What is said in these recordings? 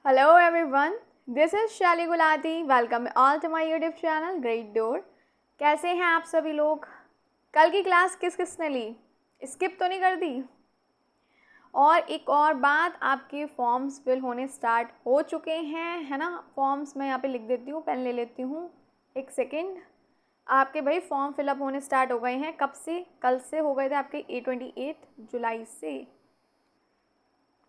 Hello everyone, this is Shaili Gulati. Welcome all to my YouTube channel Great Door. कैसे हैं आप सभी लोग? कल की क्लास किस किसने ली? स्किप तो नहीं कर दी? और एक और बात, आपके फॉर्म्स फिल होने स्टार्ट हो चुके हैं, है ना? फॉर्म्स मैं यहाँ पे लिख देती हूँ, पेन ले लेती हूँ, एक सेकेंड। आपके भाई फॉर्म फिलअप होने स्टार्ट हो गए हैं। कब से? कल से हो गए थे आपके 28 जुलाई से।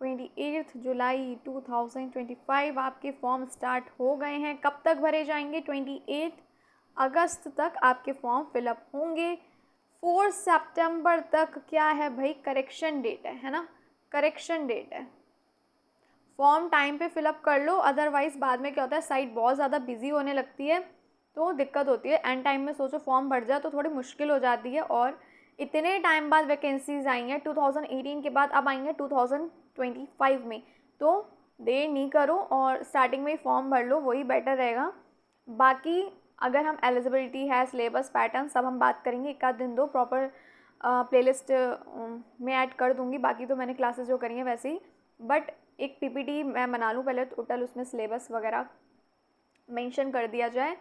28 जुलाई 2025 आपके फॉर्म स्टार्ट हो गए हैं। कब तक भरे जाएंगे? 28 अगस्त तक आपके फॉर्म फिलअप होंगे। 4 सितंबर तक क्या है भाई? करेक्शन डेट है ना? करेक्शन डेट है। फॉर्म टाइम पे फिलअप कर लो, अदरवाइज़ बाद में क्या होता है, साइट बहुत ज़्यादा बिजी होने लगती है तो दिक्कत होती है। एंड टाइम में सोचो फॉर्म भर जाए तो थोड़ी मुश्किल हो जाती है। और इतने टाइम बाद वैकेंसीज आई हैं 2018 के बाद, अब आएंगे 2025 में, तो देर नहीं करो और स्टार्टिंग में ही फॉर्म भर लो, वही बेटर रहेगा। बाकी अगर हम एलिजिबिलिटी है, सिलेबस पैटर्न सब हम बात करेंगे। एक आध दिन दो, प्रॉपर प्लेलिस्ट में ऐड कर दूँगी। बाकी तो मैंने क्लासेस जो करी हैं वैसे ही, बट एक पीपीटी मैं बना लूँ पहले, टोटल उसमें सिलेबस वगैरह मेंशन कर दिया जाए,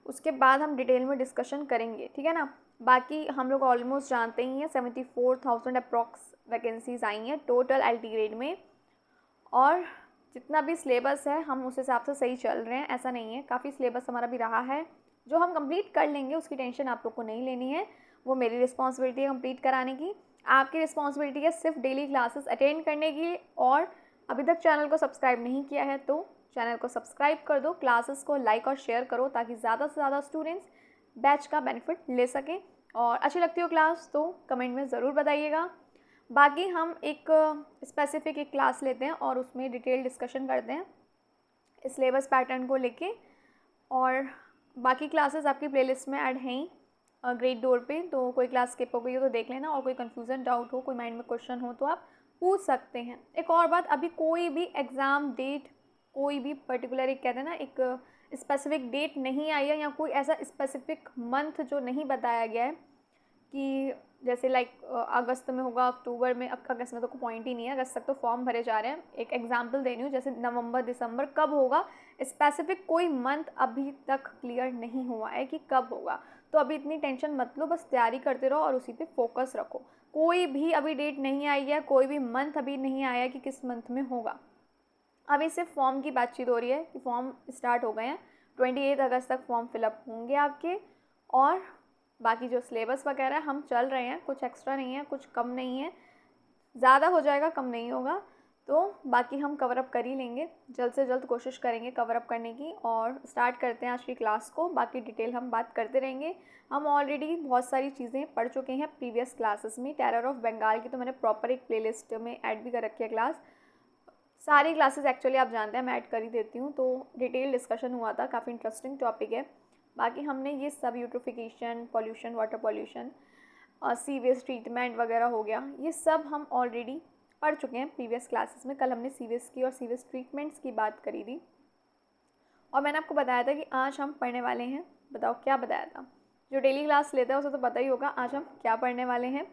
उसके बाद हम डिटेल में डिस्कशन करेंगे, ठीक है ना? बाकी हम लोग ऑलमोस्ट जानते ही हैं 74,000 अप्रॉक्स वैकेंसीज आई हैं टोटल एलटी ग्रेड में। और जितना भी सिलेबस है हम उस हिसाब से सही चल रहे हैं, ऐसा नहीं है। काफ़ी सिलेबस हमारा भी रहा है जो हम कंप्लीट कर लेंगे, उसकी टेंशन आप लोग को नहीं लेनी है। वो मेरी रिस्पॉन्सिबिलिटी है कंप्लीट कराने की। आपकी रिस्पॉन्सिबिलिटी है सिर्फ डेली क्लासेस अटेंड करने की। और अभी तक चैनल को सब्सक्राइब नहीं किया है तो चैनल को सब्सक्राइब कर दो, क्लासेस को लाइक और शेयर करो ताकि ज़्यादा से ज़्यादा स्टूडेंट्स बैच का बेनिफिट ले सकें। और अच्छी लगती हो क्लास तो कमेंट में ज़रूर बताइएगा। बाकी हम एक स्पेसिफिक एक क्लास लेते हैं और उसमें डिटेल डिस्कशन करते हैं सिलेबस पैटर्न को लेके। और बाकी क्लासेस आपकी प्लेलिस्ट में ऐड हैं ग्रेट डोर पे, तो कोई क्लास स्किप हो गई हो तो देख लेना। और कोई कन्फ्यूज़न, डाउट हो, कोई माइंड में क्वेश्चन हो तो आप पूछ सकते हैं। एक और बात, अभी कोई भी एग्ज़ाम डेट, कोई भी पर्टिकुलर एक कहते हैं ना, एक स्पेसिफिक डेट नहीं आई है, या कोई ऐसा स्पेसिफिक मंथ जो नहीं बताया गया है कि जैसे लाइक अगस्त में होगा, अक्टूबर में। अगस्त में तो कोई पॉइंट ही नहीं है, अगस्त तक तो फॉर्म भरे जा रहे हैं। एक एग्जांपल दे रही हूँ, जैसे नवंबर दिसंबर कब होगा, स्पेसिफिक कोई मंथ अभी तक क्लियर नहीं हुआ है कि कब होगा। तो अभी इतनी टेंशन मत लो, बस तैयारी करते रहो और उसी पे फोकस रखो। कोई भी अभी डेट नहीं आई है, कोई भी मंथ अभी नहीं आया है कि किस मंथ में होगा। अभी सिर्फ फॉर्म की बातचीत हो रही है कि फॉर्म स्टार्ट हो गए हैं। 28 अगस्त तक फॉर्म फिलअप होंगे आपके। और बाकी जो सिलेबस वगैरह हम चल रहे हैं, कुछ एक्स्ट्रा नहीं है, कुछ कम नहीं है, ज़्यादा हो जाएगा कम नहीं होगा। तो बाकी हम कवर अप कर ही लेंगे, जल्द से जल्द कोशिश करेंगे कवर अप करने की। और स्टार्ट करते हैं आज की क्लास को। बाकी डिटेल हम बात करते रहेंगे। हम ऑलरेडी बहुत सारी चीज़ें पढ़ चुके हैं प्रीवियस क्लासेस में। टेरर ऑफ बंगाल की तो मैंने प्रॉपर एक प्लेलिस्ट में ऐड भी कर रखी है क्लास। सारी क्लासेस एक्चुअली आप जानते हैं मैं ऐड कर ही देती हूँ, तो डिटेल डिस्कशन हुआ था, काफ़ी इंटरेस्टिंग टॉपिक है। बाकी हमने ये सब यूट्रोफिकेशन, पॉल्यूशन, वाटर पॉल्यूशन और सी वेस्ट ट्रीटमेंट वगैरह हो गया, ये सब हम ऑलरेडी पढ़ चुके हैं प्रीवियस क्लासेस में। कल हमने सी वेस्ट की और सी वेस्ट ट्रीटमेंट्स की बात करी थी और मैंने आपको बताया था कि आज हम पढ़ने वाले हैं। बताओ क्या बताया था? जो डेली क्लास लेता है उसे तो पता ही होगा आज हम क्या पढ़ने वाले हैं।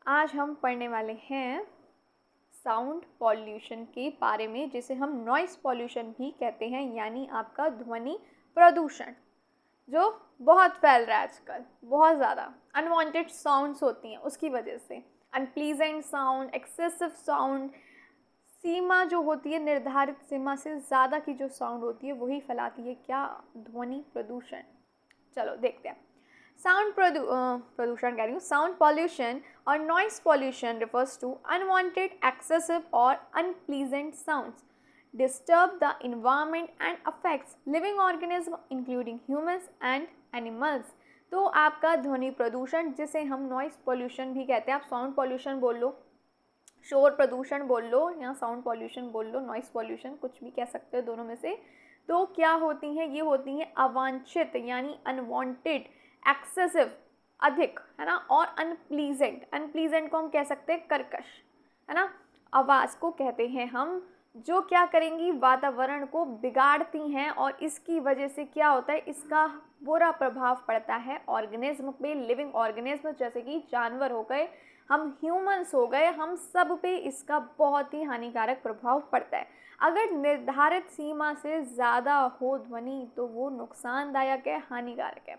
आज हम पढ़ने वाले हैं साउंड पॉल्यूशन के बारे में, जिसे हम नॉइस पॉल्यूशन भी कहते हैं, यानी आपका ध्वनि प्रदूषण, जो बहुत फैल रहा है आजकल। बहुत ज़्यादा अनवांटेड साउंड्स होती हैं उसकी वजह से, अनप्लीजेंट साउंड, एक्सेसिव साउंड, सीमा जो होती है, निर्धारित सीमा से ज़्यादा की जो साउंड होती है वही फैलाती है क्या? ध्वनि प्रदूषण। चलो देखते हैं। साउंड प्रदूषण कह रही हूँ, साउंड पॉल्यूशन और noise pollution refers to unwanted, excessive or unpleasant sounds disturb the environment and affects living organisms including humans and animals। तो आपका ध्वनि प्रदूषण, जिसे हम नॉइस पॉल्यूशन भी कहते हैं, आप साउंड पॉल्यूशन बोल लो, शोर प्रदूषण बोल लो, या साउंड पॉल्यूशन बोल लो, नॉइस पॉल्यूशन, कुछ भी कह सकते हो दोनों में से। तो क्या होती हैं? ये होती हैं अवांछित यानी अनवांटेड, एक्सेसिव अधिक, है ना, और अनप्लीजेंट, अनप्लीजेंट को हम कह सकते हैं कर्कश, है ना, आवाज़ को कहते हैं हम, जो क्या करेंगी? वातावरण को बिगाड़ती हैं। और इसकी वजह से क्या होता है? इसका बुरा प्रभाव पड़ता है ऑर्गेनिज्म पे, लिविंग ऑर्गेनिज्म, जैसे कि जानवर हो गए, हम ह्यूमंस हो गए, हम सब पे इसका बहुत ही हानिकारक प्रभाव पड़ता है। अगर निर्धारित सीमा से ज़्यादा हो ध्वनि तो वो नुकसानदायक है, हानिकारक है।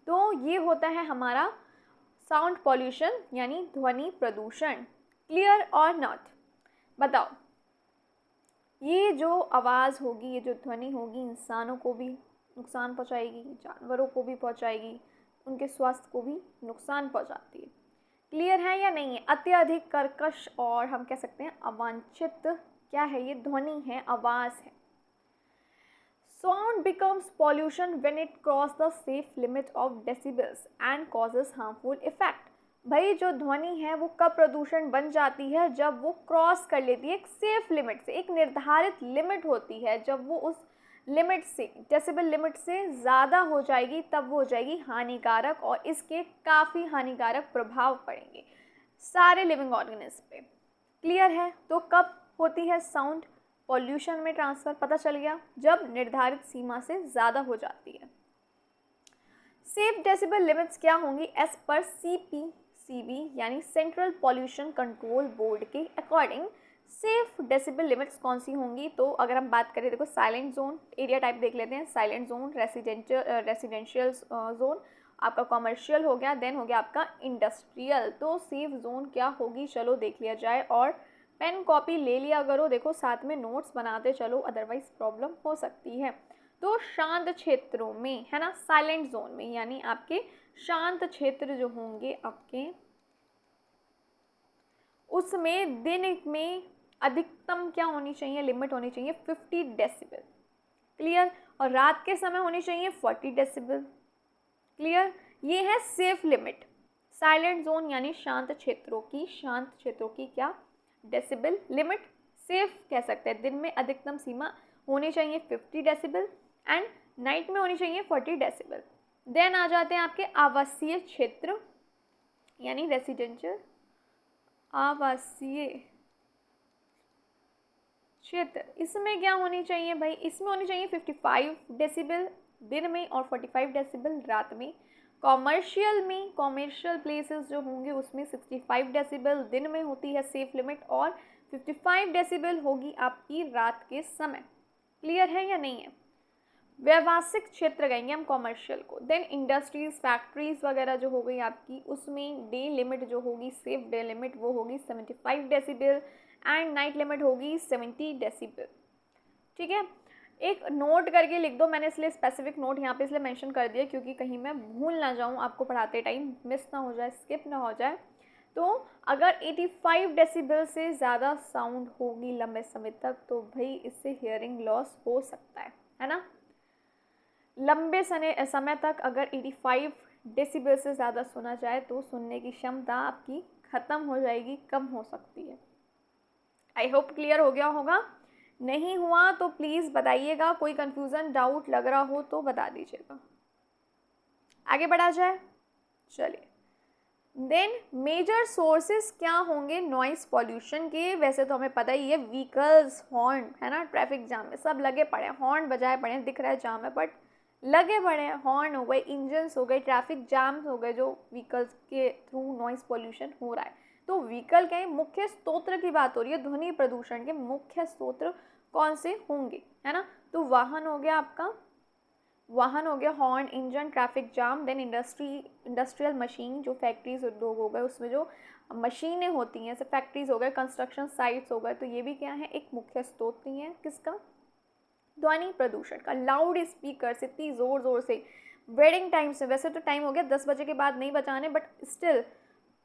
तो ये होता है हमारा साउंड पॉल्यूशन यानी ध्वनि प्रदूषण। क्लियर और नॉट? बताओ, ये जो आवाज़ होगी, ये जो ध्वनि होगी, इंसानों को भी नुकसान पहुंचाएगी, जानवरों को भी पहुंचाएगी, उनके स्वास्थ्य को भी नुकसान पहुंचाती है। क्लियर है या नहीं है? अत्यधिक कर्कश और हम कह सकते हैं अवांछित क्या है, ये ध्वनि है, आवाज़ है। Sound becomes pollution when it crosses the safe limit of decibels and causes harmful effect. भाई जो ध्वनि है वो कब प्रदूषण बन जाती है? जब वो क्रॉस कर लेती है एक सेफ लिमिट से, एक निर्धारित लिमिट होती है, जब वो उस लिमिट से, डेसिबल लिमिट से ज़्यादा हो जाएगी तब वो हो जाएगी हानिकारक, और इसके काफ़ी हानिकारक प्रभाव पड़ेंगे सारे लिविंग ऑर्गेनिज्म पे। क्लियर है? तो कब होती है साउंड पॉल्यूशन में ट्रांसफ़र? पता चल गया, जब निर्धारित सीमा से ज़्यादा हो जाती है। सेफ डेसिबल लिमिट्स क्या होंगी? एज पर CPCB यानी सेंट्रल पॉल्यूशन कंट्रोल बोर्ड के अकॉर्डिंग सेफ डेसिबल लिमिट्स कौन सी होंगी? तो अगर हम बात करें, देखो साइलेंट जोन, एरिया टाइप देख लेते हैं। साइलेंट जोन, रेसिडेंशियल जोन, आपका कॉमर्शियल हो गया, देन हो गया आपका इंडस्ट्रियल। तो सेफ जोन क्या होगी, चलो देख लिया जाए, और पेन कॉपी ले लिया करो, देखो साथ में नोट्स बनाते चलो, अदरवाइज प्रॉब्लम हो सकती है। तो शांत क्षेत्रों में, है ना, साइलेंट जोन में, यानी आपके शांत क्षेत्र जो होंगे आपके, उसमें दिन में अधिकतम क्या होनी चाहिए, लिमिट होनी चाहिए 50 डेसिबल। क्लियर? और रात के समय होनी चाहिए 40 डेसिबल। क्लियर? ये है सेफ लिमिट। साइलेंट जोन यानी शांत क्षेत्रों की क्या डेसिबल लिमिट, सेफ कह सकते हैं। दिन में अधिकतम सीमा होनी चाहिए 50 डेसिबल एंड नाइट में होनी चाहिए 40 डेसिबल। देन आ जाते हैं आपके आवासीय क्षेत्र यानी रेसिडेंशियल, आवासीय क्षेत्र। इसमें क्या होनी चाहिए भाई? इसमें होनी चाहिए 55 डेसिबल दिन में और 45 डेसिबल रात में। कॉमर्शियल में, कॉमर्शियल प्लेसेस जो होंगे उसमें 65 डेसिबल दिन में होती है सेफ लिमिट, और 55 डेसिबल होगी आपकी रात के समय। क्लियर है या नहीं है? व्यावसायिक क्षेत्र कहेंगे हम कॉमर्शियल को। देन इंडस्ट्रीज, फैक्ट्रीज वगैरह जो हो गई आपकी, उसमें डे लिमिट जो होगी, सेफ डे लिमिट, वो होगी 75 डेसिबल एंड नाइट लिमिट होगी 70 डेसिबल। ठीक है, एक नोट करके लिख दो, मैंने इसलिए स्पेसिफिक नोट यहाँ पे इसलिए मेंशन कर दिया क्योंकि कहीं मैं भूल ना जाऊँ, आपको पढ़ाते टाइम मिस ना हो जाए, स्किप ना हो जाए। तो अगर 85 डेसिबल से ज़्यादा साउंड होगी लंबे समय तक तो भाई इससे हियरिंग लॉस हो सकता है ना। लंबे समय तक अगर 85 डेसिबल से ज़्यादा सुना जाए तो सुनने की क्षमता आपकी ख़त्म हो जाएगी, कम हो सकती है। आई होप क्लियर हो गया होगा। नहीं हुआ तो प्लीज़ बताइएगा, कोई कन्फ्यूज़न, डाउट लग रहा हो तो बता दीजिएगा। आगे बढ़ा जाए, चलिए। देन मेजर सोर्सेस क्या होंगे नॉइस पॉल्यूशन के? वैसे तो हमें पता ही है, व्हीकल्स, हॉर्न, है ना, ट्रैफिक जाम में सब लगे पड़े हैं, हॉर्न बजाए पड़े हैं, दिख रहा है जाम है बट लगे पड़े हैं। हॉर्न हो गए, इंजन्स हो गए, ट्रैफिक जाम्स हो गए, जो व्हीकल्स के थ्रू नॉइस पॉल्यूशन हो रहा है। तो व्हीकल के मुख्य स्रोत की बात हो रही है, ध्वनि प्रदूषण के मुख्य स्रोत कौन से होंगे, है ना। तो वाहन हो गया आपका, वाहन हो गया, horn, engine, traffic jam. Then industrial machine, जो फैक्ट्रीज, उद्योग हो गए, उसमें जो मशीनें होती हैं, जैसे फैक्ट्रीज हो गए, कंस्ट्रक्शन साइट्स हो गए, तो ये भी क्या है, एक मुख्य स्रोत ही है किसका, ध्वनि प्रदूषण का। लाउड स्पीकर इतनी ज़ोर ज़ोर से वेडिंग टाइम से, वैसे तो टाइम हो गया 10 बजे के बाद नहीं बजाने, बट स्टिल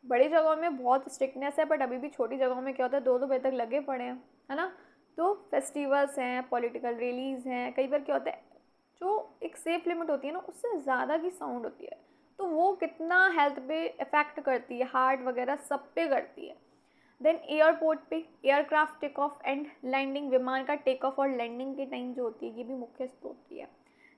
बड़ी जगहों में बहुत स्ट्रिक्टनेस है, बट अभी भी छोटी जगहों में क्या होता है, 2-2 बजे तक लगे पड़े हैं, है ना। तो फेस्टिवल्स हैं, पॉलिटिकल रैलीज हैं, कई बार क्या होता है, जो एक सेफ लिमिट होती है ना, उससे ज़्यादा की साउंड होती है, तो वो कितना हेल्थ पे इफ़ेक्ट करती है, हार्ट वगैरह सब पे करती है। देन एयरपोर्ट पे aircraft take off and landing, विमान का टेक ऑफ और लैंडिंग के टाइम जो होती है, ये भी मुख्य स्रोत है।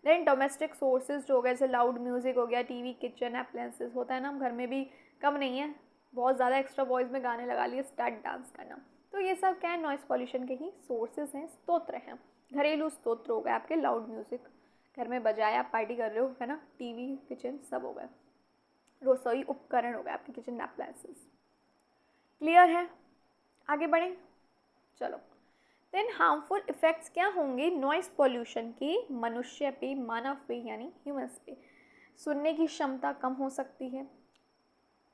देन डोमेस्टिक सोर्सेज जो हो गए, जैसे लाउड म्यूजिक हो गया, टीवी, किचन अप्लायंसेस होता है ना, हम घर में भी कम नहीं है, बहुत ज़्यादा एक्स्ट्रा वॉइस में गाने लगा लिए, स्टार्ट डांस करना, तो ये सब क्या है, नॉइस पॉल्यूशन के ही सोर्सेज हैं, स्रोत हैं। घरेलू स्रोत हो गए आपके, लाउड म्यूजिक घर में बजाया, आप पार्टी कर रहे हो, है ना, टीवी, किचन सब हो गए, रसोई उपकरण हो गए आपके किचन अप्लायंसेस। क्लियर है? आगे बढ़ें, चलो। देन हार्मफुल इफ़ेक्ट्स क्या होंगे नॉइस पोल्यूशन के मनुष्य पे, मानव पे यानी ह्यूमंस पे? सुनने की क्षमता कम हो सकती है।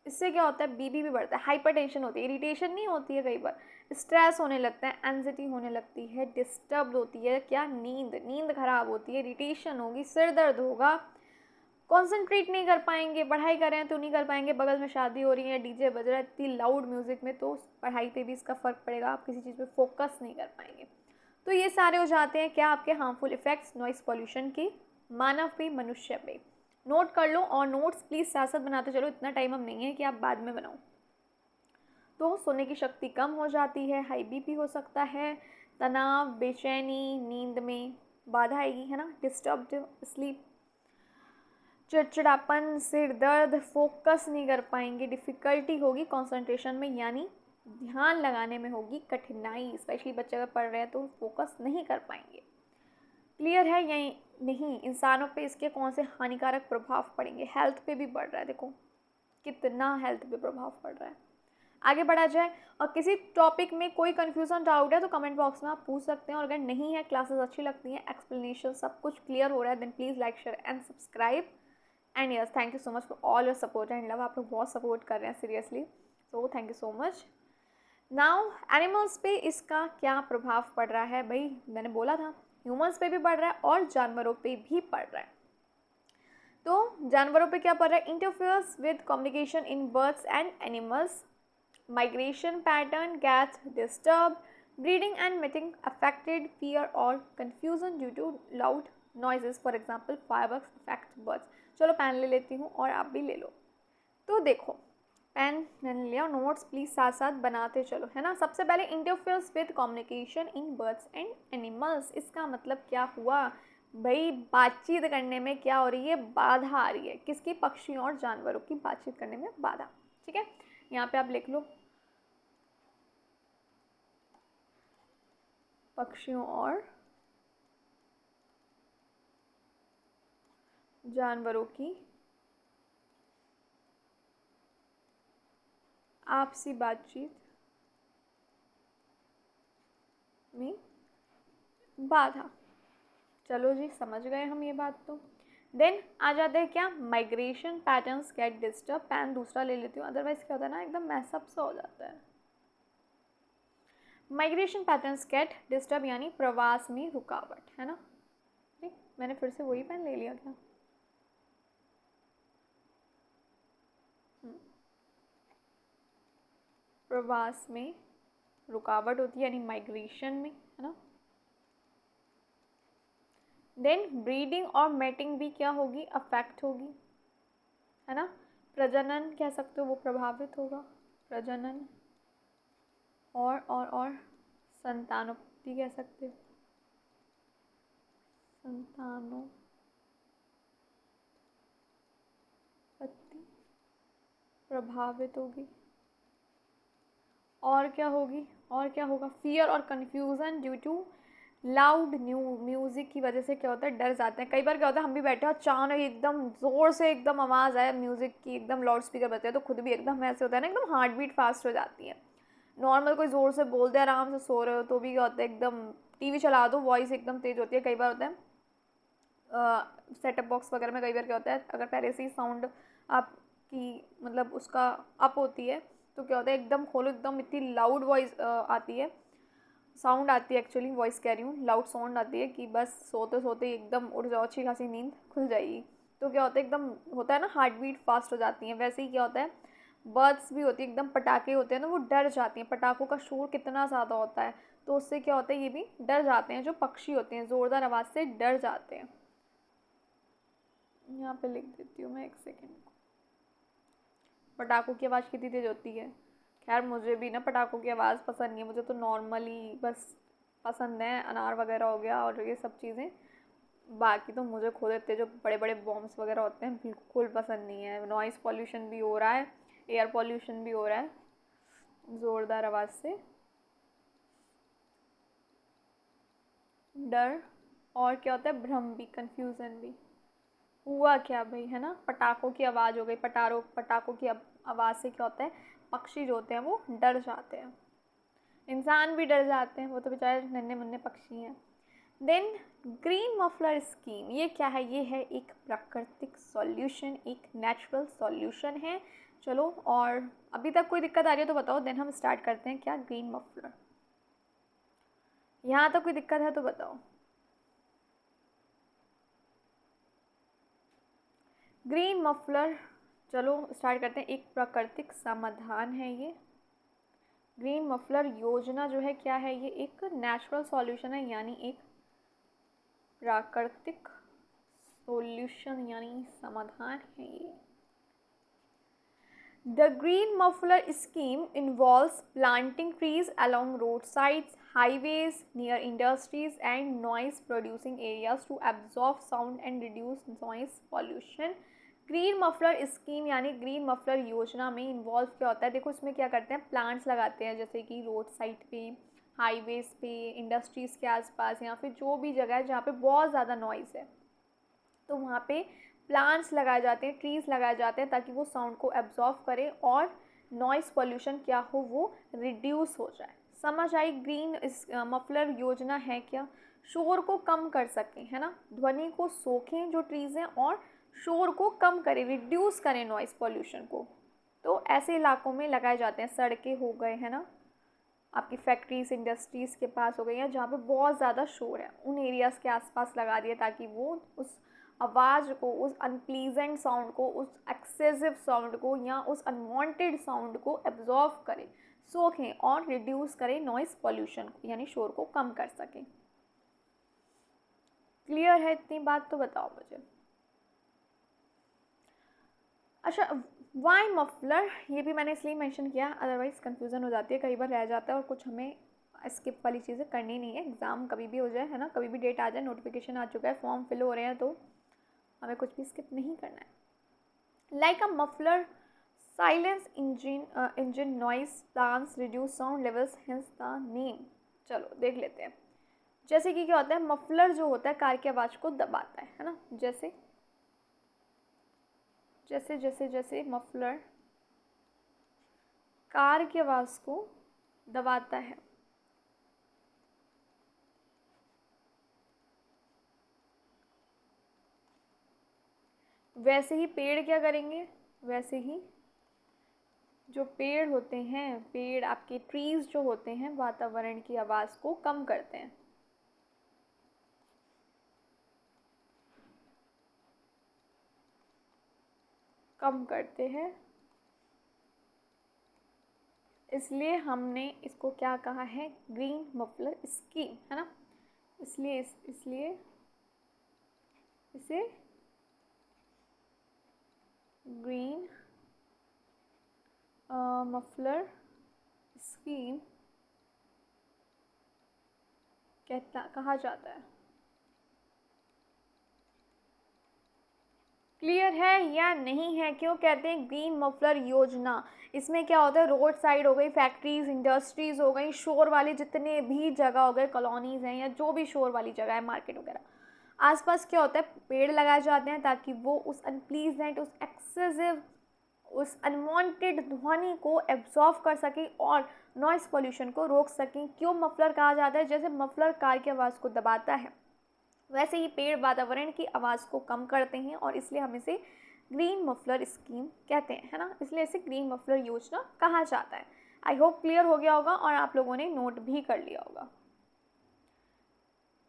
इससे क्या होता है, बीपी भी बढ़ता है, हाइपरटेंशन होती है, इरिटेशन नहीं होती है कई बार, स्ट्रेस होने लगता है, एंजाइटी होने लगती है, डिस्टर्ब होती है क्या, नींद खराब होती है, इरिटेशन होगी, सिर दर्द होगा, कॉन्सेंट्रेट नहीं कर पाएंगे, पढ़ाई कर रहे हैं तो नहीं कर पाएंगे, बगल में शादी हो रही है, डीजे बज रहा है इतनी लाउड म्यूज़िक में, तो पढ़ाई पे भी इसका फ़र्क पड़ेगा, आप किसी चीज़ पे फोकस नहीं कर पाएंगे। तो ये सारे हो जाते हैं क्या आपके हार्मफुल इफ़ेक्ट्स नॉइस पॉल्यूशन के मानव पे, मनुष्य पे। नोट कर लो और नोट्स प्लीज़ साथ साथ बनाते चलो, इतना टाइम अब नहीं है कि आप बाद में बनाओ। तो सोने की शक्ति कम हो जाती है, हाई बीपी हो सकता है, तनाव, बेचैनी, नींद में बाधा आएगी, है ना, डिस्टर्ब्ड स्लीप, चिड़चिड़ापन, सिर दर्द, फोकस नहीं कर पाएंगे, डिफ़िकल्टी होगी कंसंट्रेशन में यानी ध्यान लगाने में होगी कठिनाई, स्पेशली बच्चे अगर पढ़ रहे हैं तो फोकस नहीं कर पाएंगे। क्लियर है या नहीं? इंसानों पे इसके कौन से हानिकारक प्रभाव पड़ेंगे? हेल्थ पे भी पड़ रहा है, देखो कितना हेल्थ पे प्रभाव पड़ रहा है। आगे बढ़ा जाए, और किसी टॉपिक में कोई कन्फ्यूज़न डाउट है तो कमेंट बॉक्स में आप पूछ सकते हैं, और अगर नहीं है, क्लासेस अच्छी लगती हैं, एक्सप्लेनेशन सब कुछ क्लियर हो रहा है, then please like share and subscribe. And yes, thank you so much for all your support and love, आप लोग बहुत सपोर्ट कर रहे हैं seriously, so thank you so much. Now animals पे इसका क्या प्रभाव पड़ रहा है? भाई मैंने बोला था ह्यूमंस पे भी पड़ रहा है और जानवरों पे भी पड़ रहा है। तो जानवरों पे क्या पड़ रहा है? Interferes with communication in birds and animals, migration pattern gets disturb, breeding and mating affected, fear और confusion due to loud noises, for example fireworks affect birds. चलो पेन ले लेती हूँ और आप भी ले लो। तो देखो पेन मैंने लिया, नोट्स प्लीज़ साथ साथ बनाते चलो, है ना। सबसे पहले interferes with communication in birds and animals, इसका मतलब क्या हुआ भाई? बातचीत करने में क्या हो रही है? बाधा आ रही है। किसकी? पक्षियों और जानवरों की बातचीत करने में बाधा। ठीक है, यहाँ पे आप लिख लो पक्षियों और जानवरों की आपसी बातचीत में बाधा। चलो जी, समझ गए हम ये बात। तो देन आ जाते हैं क्या? Migration patterns get disturb. Pan दूसरा ले लेती हूँ, अदरवाइज क्या होता है ना, एकदम मैसअप सा हो जाता है। माइग्रेशन पैटर्न्स गेट डिस्टर्ब यानी प्रवास में रुकावट, है ना। नहीं, मैंने फिर से वही पेन ले लिया क्या? प्रवास में रुकावट होती है यानी माइग्रेशन में, है ना। देन ब्रीडिंग और मैटिंग भी क्या होगी? अफेक्ट होगी, है ना। प्रजनन कह सकते हो वो प्रभावित होगा, प्रजनन और संतानोत्पत्ति कह सकते हो, संतानोत्पत्ति प्रभावित होगी। और क्या होगी? और क्या होगा? फियर और confusion due to loud music की वजह से क्या होता है? डर जाते हैं। कई बार क्या होता है, हम भी बैठे हो, अचानक एकदम ज़ोर से एकदम आवाज़ आए म्यूज़िक की, एकदम लाउड स्पीकर बजते हैं, तो खुद भी एकदम ऐसे होता है ना, एकदम हार्ट बीट फास्ट हो जाती है। नॉर्मल कोई ज़ोर से बोल दे, आराम से सो रहे हो, तो भी क्या होता है, एकदम टीवी चला दो, वॉइस एकदम तेज़ होती है। कई बार होता है सेटअप बॉक्स वगैरह में, कई बार क्या होता है, अगर पहले से ही साउंड आपकी मतलब उसका अप होती है, तो क्या होता है, एकदम खोलो, एकदम इतनी लाउड वॉइस आती है, साउंड आती है, एक्चुअली वॉइस कह रही हूँ, लाउड साउंड आती है कि बस सोते सोते एकदम उठ जाओ, अच्छी खासी नींद खुल जाएगी। तो क्या होता है, एकदम होता है ना, हार्ट बीट फास्ट हो जाती है। वैसे ही क्या होता है, बर्ड्स भी होती है, एकदम पटाखे होते हैं ना, वो डर जाती हैं, पटाखों का शोर कितना ज़्यादा होता है, तो उससे क्या होता है, ये भी डर जाते हैं। जो पक्षी होते हैं ज़ोरदार आवाज़ से डर जाते हैं। यहाँ पे लिख देती हूँ मैं, एक सेकेंड। पटाखों की आवाज़ कितनी तेज़ होती है। खैर मुझे भी ना पटाखों की आवाज़ पसंद नहीं है, मुझे तो नॉर्मली बस पसंद है, अनार वगैरह हो गया और ये सब चीज़ें। बाकी तो मुझे खुद इतने जो बड़े बड़े बॉम्ब्स वगैरह होते हैं बिल्कुल पसंद नहीं है। नॉइज़ पॉल्यूशन भी हो रहा है, एयर पॉल्यूशन भी हो रहा है ज़ोरदार आवाज़ से, डर, और क्या होता है, भ्रम भी, कन्फ्यूज़न भी। हुआ क्या भाई, है ना, पटाखों की आवाज़ हो गई, पटाखों की आवाज़ से क्या होता है, पक्षी जो होते हैं वो डर जाते हैं, इंसान भी डर जाते हैं, वो तो बेचारे नन्हे मुन्ने पक्षी हैं। देन ग्रीन मफलर स्कीम, ये क्या है? ये है एक प्राकृतिक सॉल्यूशन, एक नेचुरल सॉल्यूशन है। चलो, और अभी तक कोई दिक्कत आ रही है तो बताओ, देन हम स्टार्ट करते हैं। क्या ग्रीन मफलर, यहाँ तक कोई दिक्कत है तो बताओ। ग्रीन मफलर, चलो स्टार्ट करते हैं। एक प्राकृतिक समाधान है ये। ग्रीन मफलर योजना जो है क्या है? ये एक नेचुरल सॉल्यूशन है, यानी एक प्राकृतिक सॉल्यूशन यानी समाधान है ये। The green muffler scheme involves planting trees along roadsides, highways, near industries and noise-producing areas to absorb sound and reduce noise pollution. Green muffler scheme यानी ग्रीन मफलर योजना में इन्वॉल्व क्या होता है? देखो, इसमें क्या करते हैं, प्लांट्स लगाते हैं, जैसे कि रोड साइड पे, हाईवेज़ पे, इंडस्ट्रीज़ के आसपास, या फिर जो भी जगह है जहाँ पे बहुत ज़्यादा नॉइज़ है, तो वहाँ पे प्लांट्स लगाए जाते हैं, ट्रीज़ लगाए जाते हैं, ताकि वो साउंड को एब्जॉर्व करे और नॉइज़ पोल्यूशन क्या हो, वो रिड्यूस हो जाए। समझ आई? ग्रीन इस मफलर योजना है क्या? शोर को कम कर सकें, है ना, ध्वनि को सोखें जो ट्रीज़ हैं, और शोर को कम करें, रिड्यूस करें नॉइज़ पोल्यूशन को। तो ऐसे इलाकों में लगाए जाते हैं। सड़कें हो गए, है ना, आपकी फैक्ट्रीज इंडस्ट्रीज़ के पास हो गई हैं, जहाँ पे बहुत ज़्यादा शोर है, उन एरियाज़ के आसपास लगा दिए, ताकि वो उस आवाज़ को, उस अनप्लीजेंट साउंड को, उस एक्सेसिव साउंड को, या उस अनवांटेड साउंड को एब्जॉर्व करें, सोखें और रिड्यूस करें नॉइज़ पॉल्यूशन को, यानी शोर को कम कर सकें। क्लियर है इतनी बात? तो बताओ मुझे। अच्छा, वाई मफलर, ये भी मैंने इसलिए मेंशन किया, अदरवाइज़ कन्फ्यूज़न हो जाती है, कई बार रह जाता है और कुछ हमें स्किप वाली चीज़ें करनी नहीं है। एग्ज़ाम कभी भी हो जाए, है ना, कभी भी डेट आ जाए, नोटिफिकेशन आ चुका है, फॉर्म फिल हो रहे हैं, तो हमें कुछ भी स्किप नहीं करना है। Like a muffler silence engine noise plans reduce sound levels, hence the name. चलो देख लेते हैं। जैसे कि क्या होता है, मफलर जो होता है कार की आवाज़ को दबाता है ना, जैसे जैसे जैसे जैसे मफलर कार की आवाज़ को दबाता है, वैसे ही पेड़ क्या करेंगे, वैसे ही जो पेड़ होते हैं, पेड़ आपके ट्रीज़ जो होते हैं, वातावरण की आवाज़ को कम करते हैं। कम करते हैं, इसलिए हमने इसको क्या कहा है, ग्रीन मफलर स्कीम, है ना। इसलिए इसे ग्रीन मफलर स्कीम कहा जाता है। क्लियर है या नहीं है? क्यों कहते हैं ग्रीन मफलर योजना? इसमें क्या होता है, रोड साइड हो गई, फैक्ट्रीज इंडस्ट्रीज़ हो गई, शोर वाले जितने भी जगह हो गए, कॉलोनीज़ हैं, या जो भी शोर वाली जगह है, मार्केट वगैरह, आसपास क्या होता है, पेड़ लगाए जाते हैं, ताकि वो उस अनप्लीजेंट, उस एक्सेसिव, उस अनवांटेड ध्वनि को एब्जॉर्व कर सकें और नॉइज़ पोल्यूशन को रोक सकें। क्यों मफलर कहा जाता है? जैसे मफलर कार की आवाज़ को दबाता है, वैसे ही पेड़ वातावरण की आवाज़ को कम करते हैं, और इसलिए हम इसे ग्रीन मफलर स्कीम कहते हैं, है ना, इसलिए इसे ग्रीन मफलर योजना कहा जाता है। आई होप क्लियर हो गया होगा और आप लोगों ने नोट भी कर लिया होगा।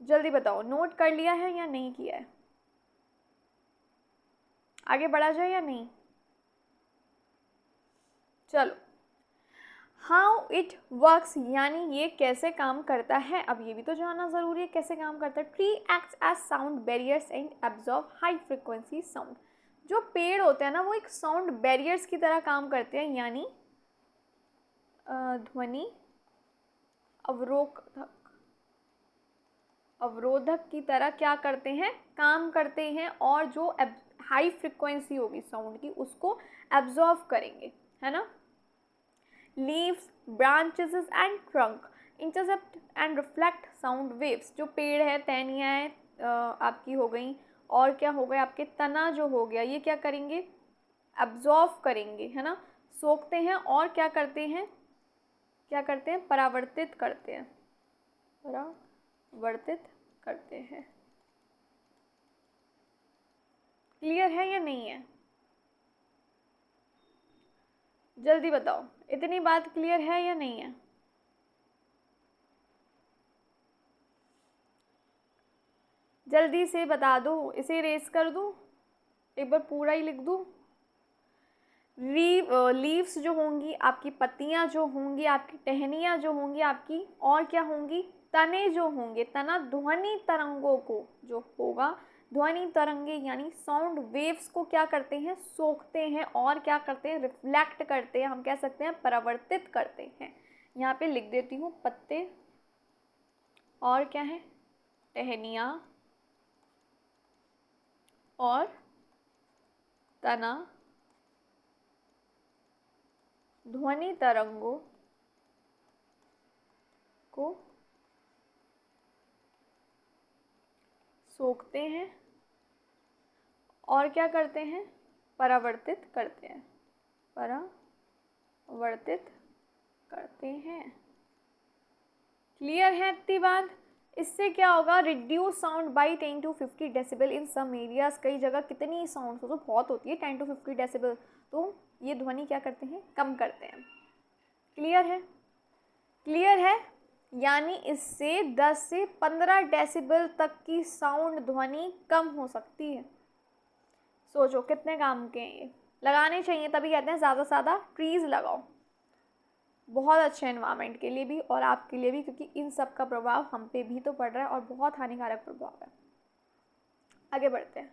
जल्दी बताओ, नोट कर लिया है या नहीं किया है? आगे बढ़ा जाए या नहीं? चलो, हाउ इट वर्क्स, यानी ये कैसे काम करता है, अब ये भी तो जानना ज़रूरी है कैसे काम करता है। Tree acts as sound barriers and absorb high frequency sound. जो पेड़ होते हैं ना, वो एक साउंड बैरियर्स की तरह काम करते हैं, यानी ध्वनि अवरोधक की तरह क्या करते हैं, काम करते हैं, और जो हाई फ्रिक्वेंसी होगी साउंड की, उसको एब्जॉर्व करेंगे, है ना। Leaves, branches and trunk intercept and reflect sound waves. जो पेड़ है, टहनियाँ हैं आपकी हो गई, और क्या हो गए, आपके तना जो हो गया, ये क्या करेंगे, एब्जॉर्व करेंगे, है ना, सोखते हैं और क्या करते हैं, परावर्तित करते हैं, परावर्तित करते हैं। क्लियर है या नहीं है? जल्दी बताओ, इतनी बात क्लियर है या नहीं है? जल्दी से बता दो, इसे रेस कर दूं, एक बार पूरा ही लिख दूं। लीव्स जो होंगी आपकी, पत्तियां जो होंगी आपकी, टहनियाँ जो होंगी आपकी, और क्या होंगी, तने जो होंगे, तना ध्वनि तरंगों को जो होगा, ध्वनि तरंगे यानी साउंड वेव्स को क्या करते हैं, सोखते हैं और क्या करते हैं, रिफ्लेक्ट करते हैं, हम कह सकते हैं परावर्तित करते हैं। यहाँ पे लिख देती हूँ, पत्ते और क्या है, टहनियाँ और तना ध्वनि तरंगों को सोखते हैं और क्या करते हैं, परावर्तित करते हैं, परावर्तित करते हैं। क्लियर है इतनी बात? इससे क्या होगा, reduce sound by 10 to 50 decibel in some areas. कई जगह कितनी साउंड तो बहुत होती है, 10 to 50 डेसिबल, तो ये ध्वनि क्या करते हैं, कम करते हैं। क्लियर है? क्लियर है, यानी इससे 10 से 15 डेसिबल तक की साउंड ध्वनि कम हो सकती है। सोचो कितने काम के हैं ये, लगाने चाहिए, तभी कहते हैं ज़्यादा से ज़्यादा ट्रीज़ लगाओ। बहुत अच्छे एनवायरनमेंट के लिए भी और आपके लिए भी, क्योंकि इन सब का प्रभाव हम पे भी तो पड़ रहा है और बहुत हानिकारक प्रभाव है। आगे बढ़ते हैं।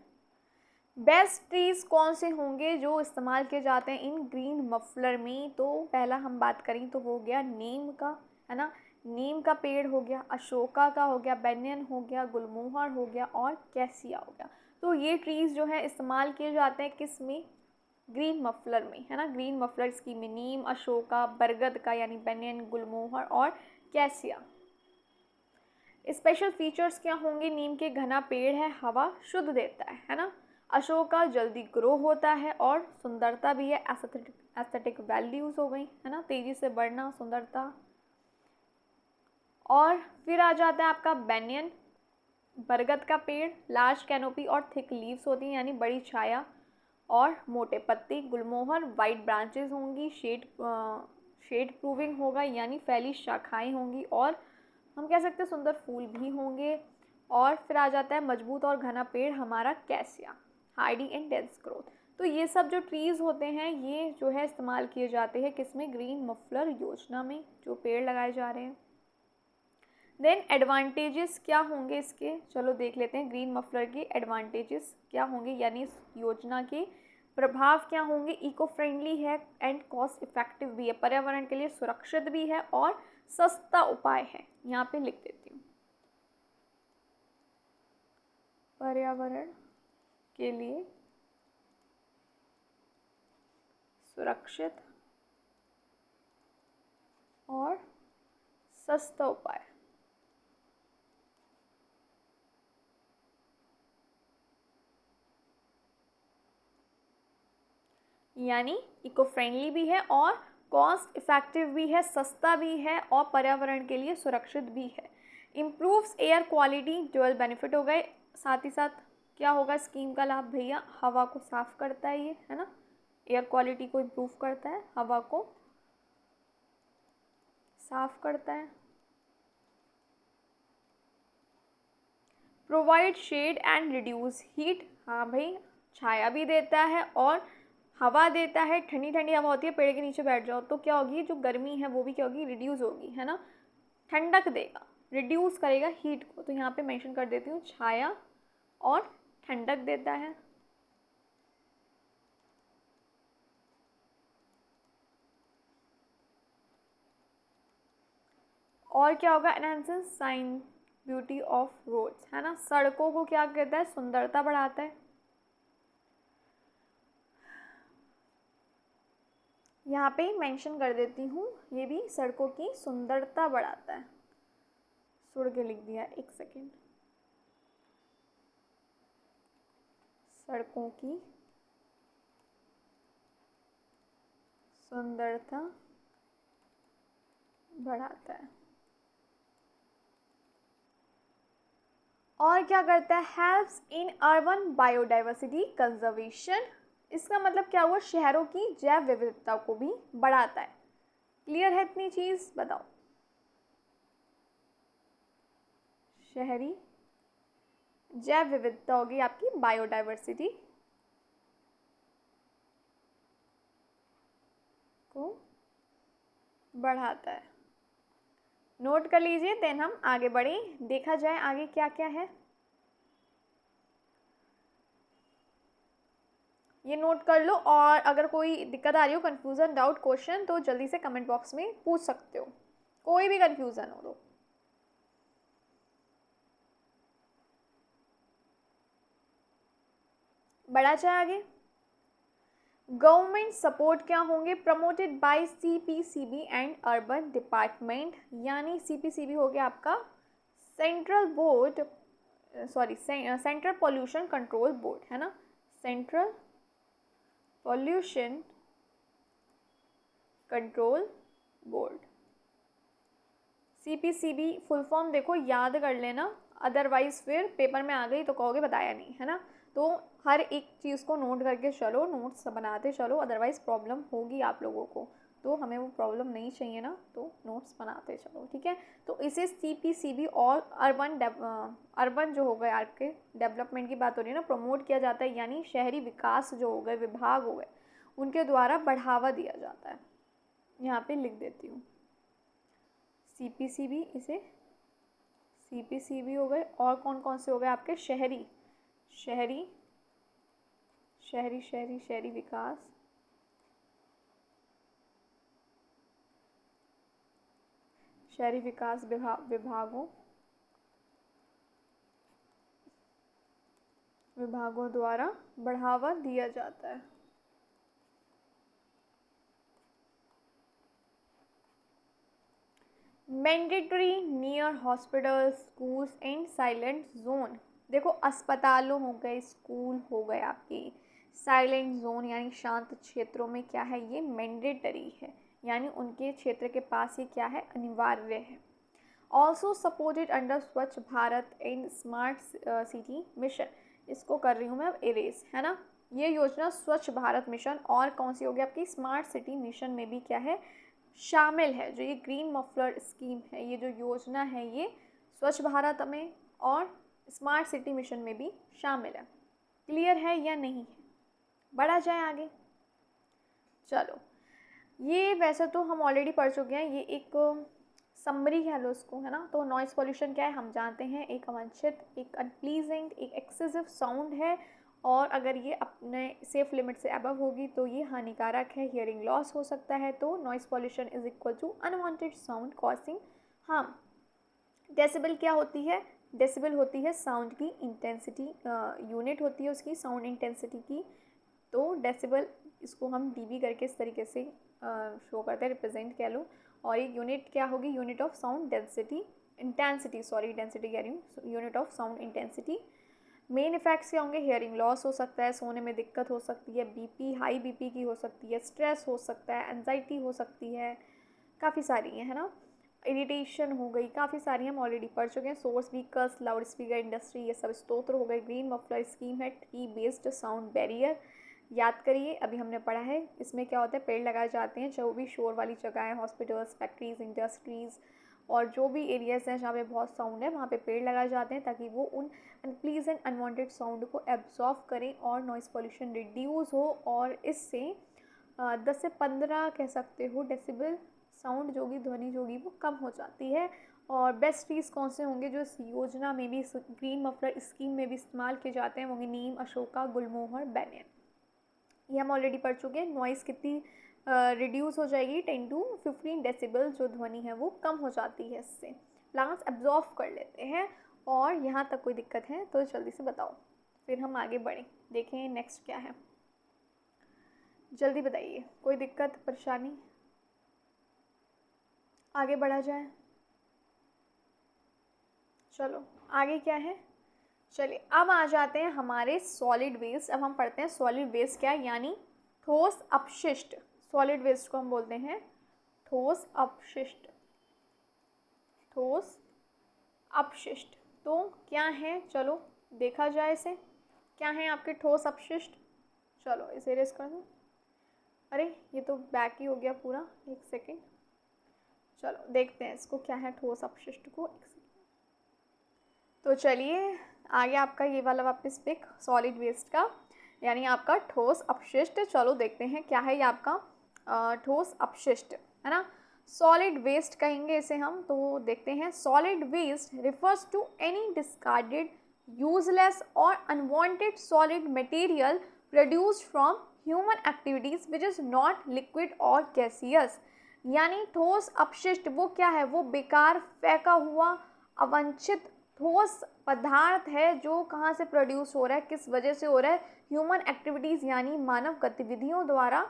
बेस्ट ट्रीज़ कौन से होंगे जो इस्तेमाल किए जाते हैं इन ग्रीन मफलर में? तो पहला हम बात करें तो वो हो गया नीम का, है ना, नीम का पेड़ हो गया, अशोका का हो गया, बेनियन हो गया, गुलमोहर हो गया और कैसिया हो गया। तो ये ट्रीज़ जो है इस्तेमाल किए जाते हैं किस में, ग्रीन मफलर में, है ना। ग्रीन मफलर स्कीम में नीम, अशोका, बरगद का यानी बेनियन, गुलमोहर और कैसिया। स्पेशल फीचर्स क्या होंगे, नीम के घना पेड़ है, हवा शुद्ध देता है ना। अशोका जल्दी ग्रो होता है और सुंदरता भी है, एस्थेटिक वैल्यूज हो गई, है ना, तेजी से बढ़ना, सुंदरता। और फिर आ जाता है आपका बेनियन, बरगद का पेड़, लार्ज कैनोपी और थिक लीव्स होती हैं यानी बड़ी छाया और मोटे पत्ते। गुलमोहर वाइड ब्रांचेस होंगी, शेड प्रूविंग होगा यानी फैली शाखाएं होंगी और हम कह सकते हैं सुंदर फूल भी होंगे। और फिर आ जाता है मजबूत और घना पेड़ हमारा cassia, Hardy and dense growth. तो ये सब जो ट्रीज़ होते हैं ये जो है इस्तेमाल किए जाते हैं किसमें, ग्रीन मफलर योजना में, जो पेड़ लगाए जा रहे हैं। देन एडवांटेजेस क्या होंगे इसके, चलो देख लेते हैं। ग्रीन मफलर के एडवांटेजेस क्या होंगे, यानी इस योजना के प्रभाव क्या होंगे। इको फ्रेंडली है एंड कॉस्ट इफेक्टिव भी है, पर्यावरण के लिए सुरक्षित भी है और सस्ता उपाय है। यहाँ पे लिख देती हूँ, पर्यावरण के लिए सुरक्षित और सस्ता उपाय। यानी इको फ्रेंडली भी है और कॉस्ट इफेक्टिव भी है, सस्ता भी है और पर्यावरण के लिए सुरक्षित भी है। Improves air quality, dual benefit हो गए। साथ ही साथ क्या होगा स्कीम का लाभ भैया, हवा को साफ करता है ये, है ना, एयर क्वालिटी को इम्प्रूव करता है, हवा को साफ करता है। Provide shade and reduce heat, हाँ भाई, छाया भी देता है और हवा देता है, ठंडी ठंडी हवा होती है, पेड़ के नीचे बैठ जाओ तो क्या होगी, जो गर्मी है वो भी क्या होगी, रिड्यूस होगी, है ना, ठंडक देगा, रिड्यूस करेगा हीट को। तो यहाँ पे मेंशन कर देती हूँ, छाया और ठंडक देता है। और क्या होगा, enhances scenic beauty of roads, है ना, सड़कों को क्या कहता है, सुंदरता बढ़ाता है। यहाँ पे मेंशन कर देती हूँ, ये भी सड़कों की सुंदरता बढ़ाता है, सुड़ के लिख दिया, एक सेकेंड, सड़कों की सुंदरता बढ़ाता है। और क्या करता है? Helps in urban biodiversity conservation. इसका मतलब क्या हुआ? शहरों की जैव विविधता को भी बढ़ाता है। क्लियर है इतनी चीज? बताओ। शहरी जैव विविधता होगी आपकी बायोडाइवर्सिटी को बढ़ाता है। नोट कर लीजिए, देन हम आगे बढ़ें, देखा जाए आगे क्या क्या है। ये नोट कर लो, और अगर कोई दिक्कत आ रही हो, कंफ्यूजन, डाउट, क्वेश्चन, तो जल्दी से कमेंट बॉक्स में पूछ सकते हो, कोई भी कंफ्यूजन हो तो। बढ़ा जाए आगे। गवर्नमेंट सपोर्ट क्या होंगे? Promoted by CPCB and urban department, यानी सीपीसीबी हो गया आपका central board, sorry central pollution control board, है ना, central pollution control board. CPCB full form देखो, याद कर लेना, अदरवाइज फिर पेपर में आ गई तो कहोगे बताया नहीं, है ना। तो हर एक चीज़ को नोट करके चलो, नोट्स बनाते चलो, अदरवाइज प्रॉब्लम होगी आप लोगों को, तो हमें वो प्रॉब्लम नहीं चाहिए ना, तो नोट्स बनाते चलो, ठीक है। तो इसे सीपीसीबी और अर्बन जो हो गए आपके डेवलपमेंट की बात हो रही है ना, प्रमोट किया जाता है, यानी शहरी विकास जो हो गए, विभाग हो गए, उनके द्वारा बढ़ावा दिया जाता है। यहाँ पे लिख देती हूँ सीपीसीबी, इसे सीपीसीबी हो गए, और कौन कौन से हो गए आपके? शहरी शहरी शहरी शहरी शहरी विकास, शहरी विकास विभागों द्वारा बढ़ावा दिया जाता है। Mandatory near hospital, schools and silent zone. देखो, अस्पतालों हो गए, स्कूल हो गए आपके, साइलेंट जोन यानी शांत क्षेत्रों में क्या है? ये मैंडेटरी है, यानी उनके क्षेत्र के पास ये क्या है? अनिवार्य है। ऑल्सो सपोर्टेड अंडर स्वच्छ Bharat and smart city mission. इसको कर रही हूँ मैं अब इरेज, है ना। ये योजना स्वच्छ भारत मिशन और कौन सी होगी आपकी? स्मार्ट सिटी मिशन में भी क्या है? शामिल है। जो ये ग्रीन मफलर स्कीम है, ये जो योजना है, ये स्वच्छ भारत में और स्मार्ट सिटी मिशन में भी शामिल है। क्लियर है या नहीं है? बढ़ा जाए आगे, चलो। ये वैसे तो हम ऑलरेडी पढ़ चुके हैं, ये एक समरी कह लो इसको, है ना। तो नॉइज़ पॉल्यूशन क्या है? हम जानते हैं, एक अवांछित, एक अनप्लीजेंट, एक एक्सेसिव साउंड है, और अगर ये अपने सेफ लिमिट से अबव होगी तो ये हानिकारक है, हियरिंग लॉस हो सकता है। तो noise pollution is equal to unwanted sound causing harm. Decibel क्या होती है? डेसिबल होती है साउंड की इंटेंसिटी, यूनिट होती है उसकी साउंड इंटेंसिटी की। तो डेसिबल, इसको हम डीबी करके इस तरीके से शो करते हैं, रिप्रेजेंट कह लो। और एक यूनिट क्या होगी? Unit of sound density, intensity, sorry density कह रही हूँ, unit of sound intensity. Main effects क्या होंगे? हियरिंग लॉस हो सकता है, सोने में दिक्कत हो सकती है, बीपी, हाई बीपी की हो सकती है, स्ट्रेस हो सकता है, एंजाइटी हो सकती है, काफ़ी सारी है ना। इरिटेशन हो गई, काफ़ी सारी हम ऑलरेडी पढ़ चुके हैं। Source vehicles, loud speaker industry, ये सब स्तोत्र हो गए। ग्रीन मफलर स्कीम है, ट्री बेस्ड साउंड बैरियर, याद करिए, अभी हमने पढ़ा है। इसमें क्या होता है? पेड़ लगाए जाते हैं जो भी शोर वाली जगह है, हॉस्पिटल्स, फैक्ट्रीज, इंडस्ट्रीज़, और जो भी एरियाज़ हैं जहाँ पे बहुत साउंड है, वहाँ पे पेड़ लगाए जाते हैं ताकि वो उन अनप्लीजेंट अनवांटेड साउंड को एब्जॉर्व करें और नॉइज़ पॉल्यूशन रिड्यूस हो, और इससे 10 से 15 कह सकते हो डेसिबल साउंड जो भी, ध्वनि जो भी, वो कम हो जाती है। और बेस्ट ट्रीज़ कौन से होंगे जो इस योजना में भी, इस ग्रीन मफलर स्कीम में भी इस्तेमाल किए जाते हैं? वो होंगे नीम, अशोका, गुलमोहर, बैनियन। ये हम ऑलरेडी पढ़ चुके हैं। नॉइज़ कितनी रिड्यूस हो जाएगी? 10 to 15 डेसिबल जो ध्वनि है वो कम हो जाती है इससे। प्लांट्स एब्जॉर्व कर लेते हैं। और यहाँ तक कोई दिक्कत है तो जल्दी से बताओ, फिर हम आगे बढ़ें, देखें नेक्स्ट क्या है। जल्दी बताइए, कोई दिक्कत, परेशानी? आगे बढ़ा जाए, चलो आगे क्या है। चलिए अब आ जाते हैं हमारे सॉलिड वेस्ट। अब हम पढ़ते हैं सॉलिड वेस्ट क्या है, यानी ठोस अपशिष्ट। सॉलिड वेस्ट को हम बोलते हैं ठोस अपशिष्ट। ठोस अपशिष्ट तो क्या है, चलो देखा जाए इसे। क्या है आपके ठोस अपशिष्ट? चलो इसे इरेज कर दूँ। अरे ये तो बैक ही हो गया पूरा, एक सेकेंड। चलो देखते हैं इसको क्या है ठोस अपशिष्ट को। तो चलिए आ गया आपका ये वाला वापस पिक सॉलिड वेस्ट का, यानी आपका ठोस अपशिष्ट। चलो देखते हैं क्या है ये आपका ठोस अपशिष्ट, है ना। सॉलिड वेस्ट कहेंगे इसे हम। तो देखते हैं, solid waste refers to any discarded, useless और unwanted solid material produced from human activities which is not liquid और गैसियस। यानी ठोस अपशिष्ट वो क्या है, वो बेकार फेंका हुआ अवांछित ठोस पदार्थ है जो कहाँ से प्रोड्यूस हो रहा है, किस वजह से हो रहा है, ह्यूमन एक्टिविटीज़ यानी मानव गतिविधियों द्वारा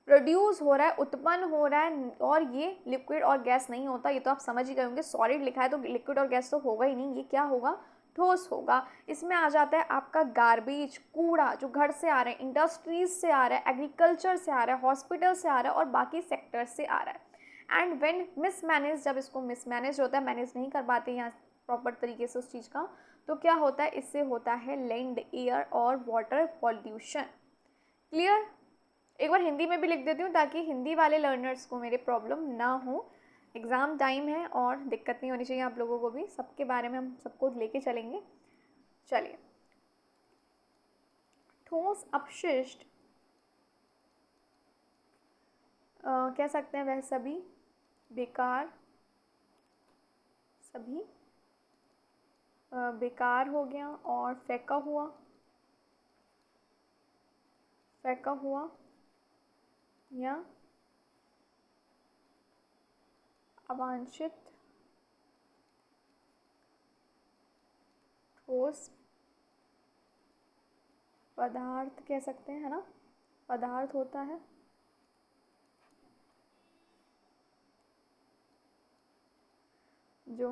प्रोड्यूस हो रहा है, उत्पन्न हो रहा है। और ये लिक्विड और गैस नहीं होता, ये तो आप समझ ही गए होंगे। सॉलिड लिखा है तो लिक्विड और गैस तो होगा ही नहीं, ये क्या होगा, ठोस होगा। इसमें आ जाता है आपका गार्बेज, कूड़ा जो घर से आ रहा है, इंडस्ट्रीज से आ रहा है, एग्रीकल्चर से आ रहा है, हॉस्पिटल से आ रहा है और बाकी सेक्टर से आ रहा है। एंड व्हेन मिसमैनेज, जब इसको मिसमैनेज होता है, मैनेज नहीं कर पाते यहाँ प्रॉपर तरीके से उस चीज़ का, तो क्या होता है, इससे होता है लैंड, एयर और वाटर पॉल्यूशन। क्लियर? एक बार हिंदी में भी लिख देती हूँ ताकि हिंदी वाले लर्नर्स को मेरे प्रॉब्लम ना हो। एग्ज़ाम टाइम है और दिक्कत नहीं होनी चाहिए आप लोगों को भी, सबके बारे में हम सबको लेके चलेंगे। चलिए, ठोस अपशिष्ट कह सकते हैं वह सभी बेकार, सभी बेकार हो गया और फेंका हुआ या अवांछित ठोस पदार्थ कह सकते हैं, है ना, पदार्थ होता है जो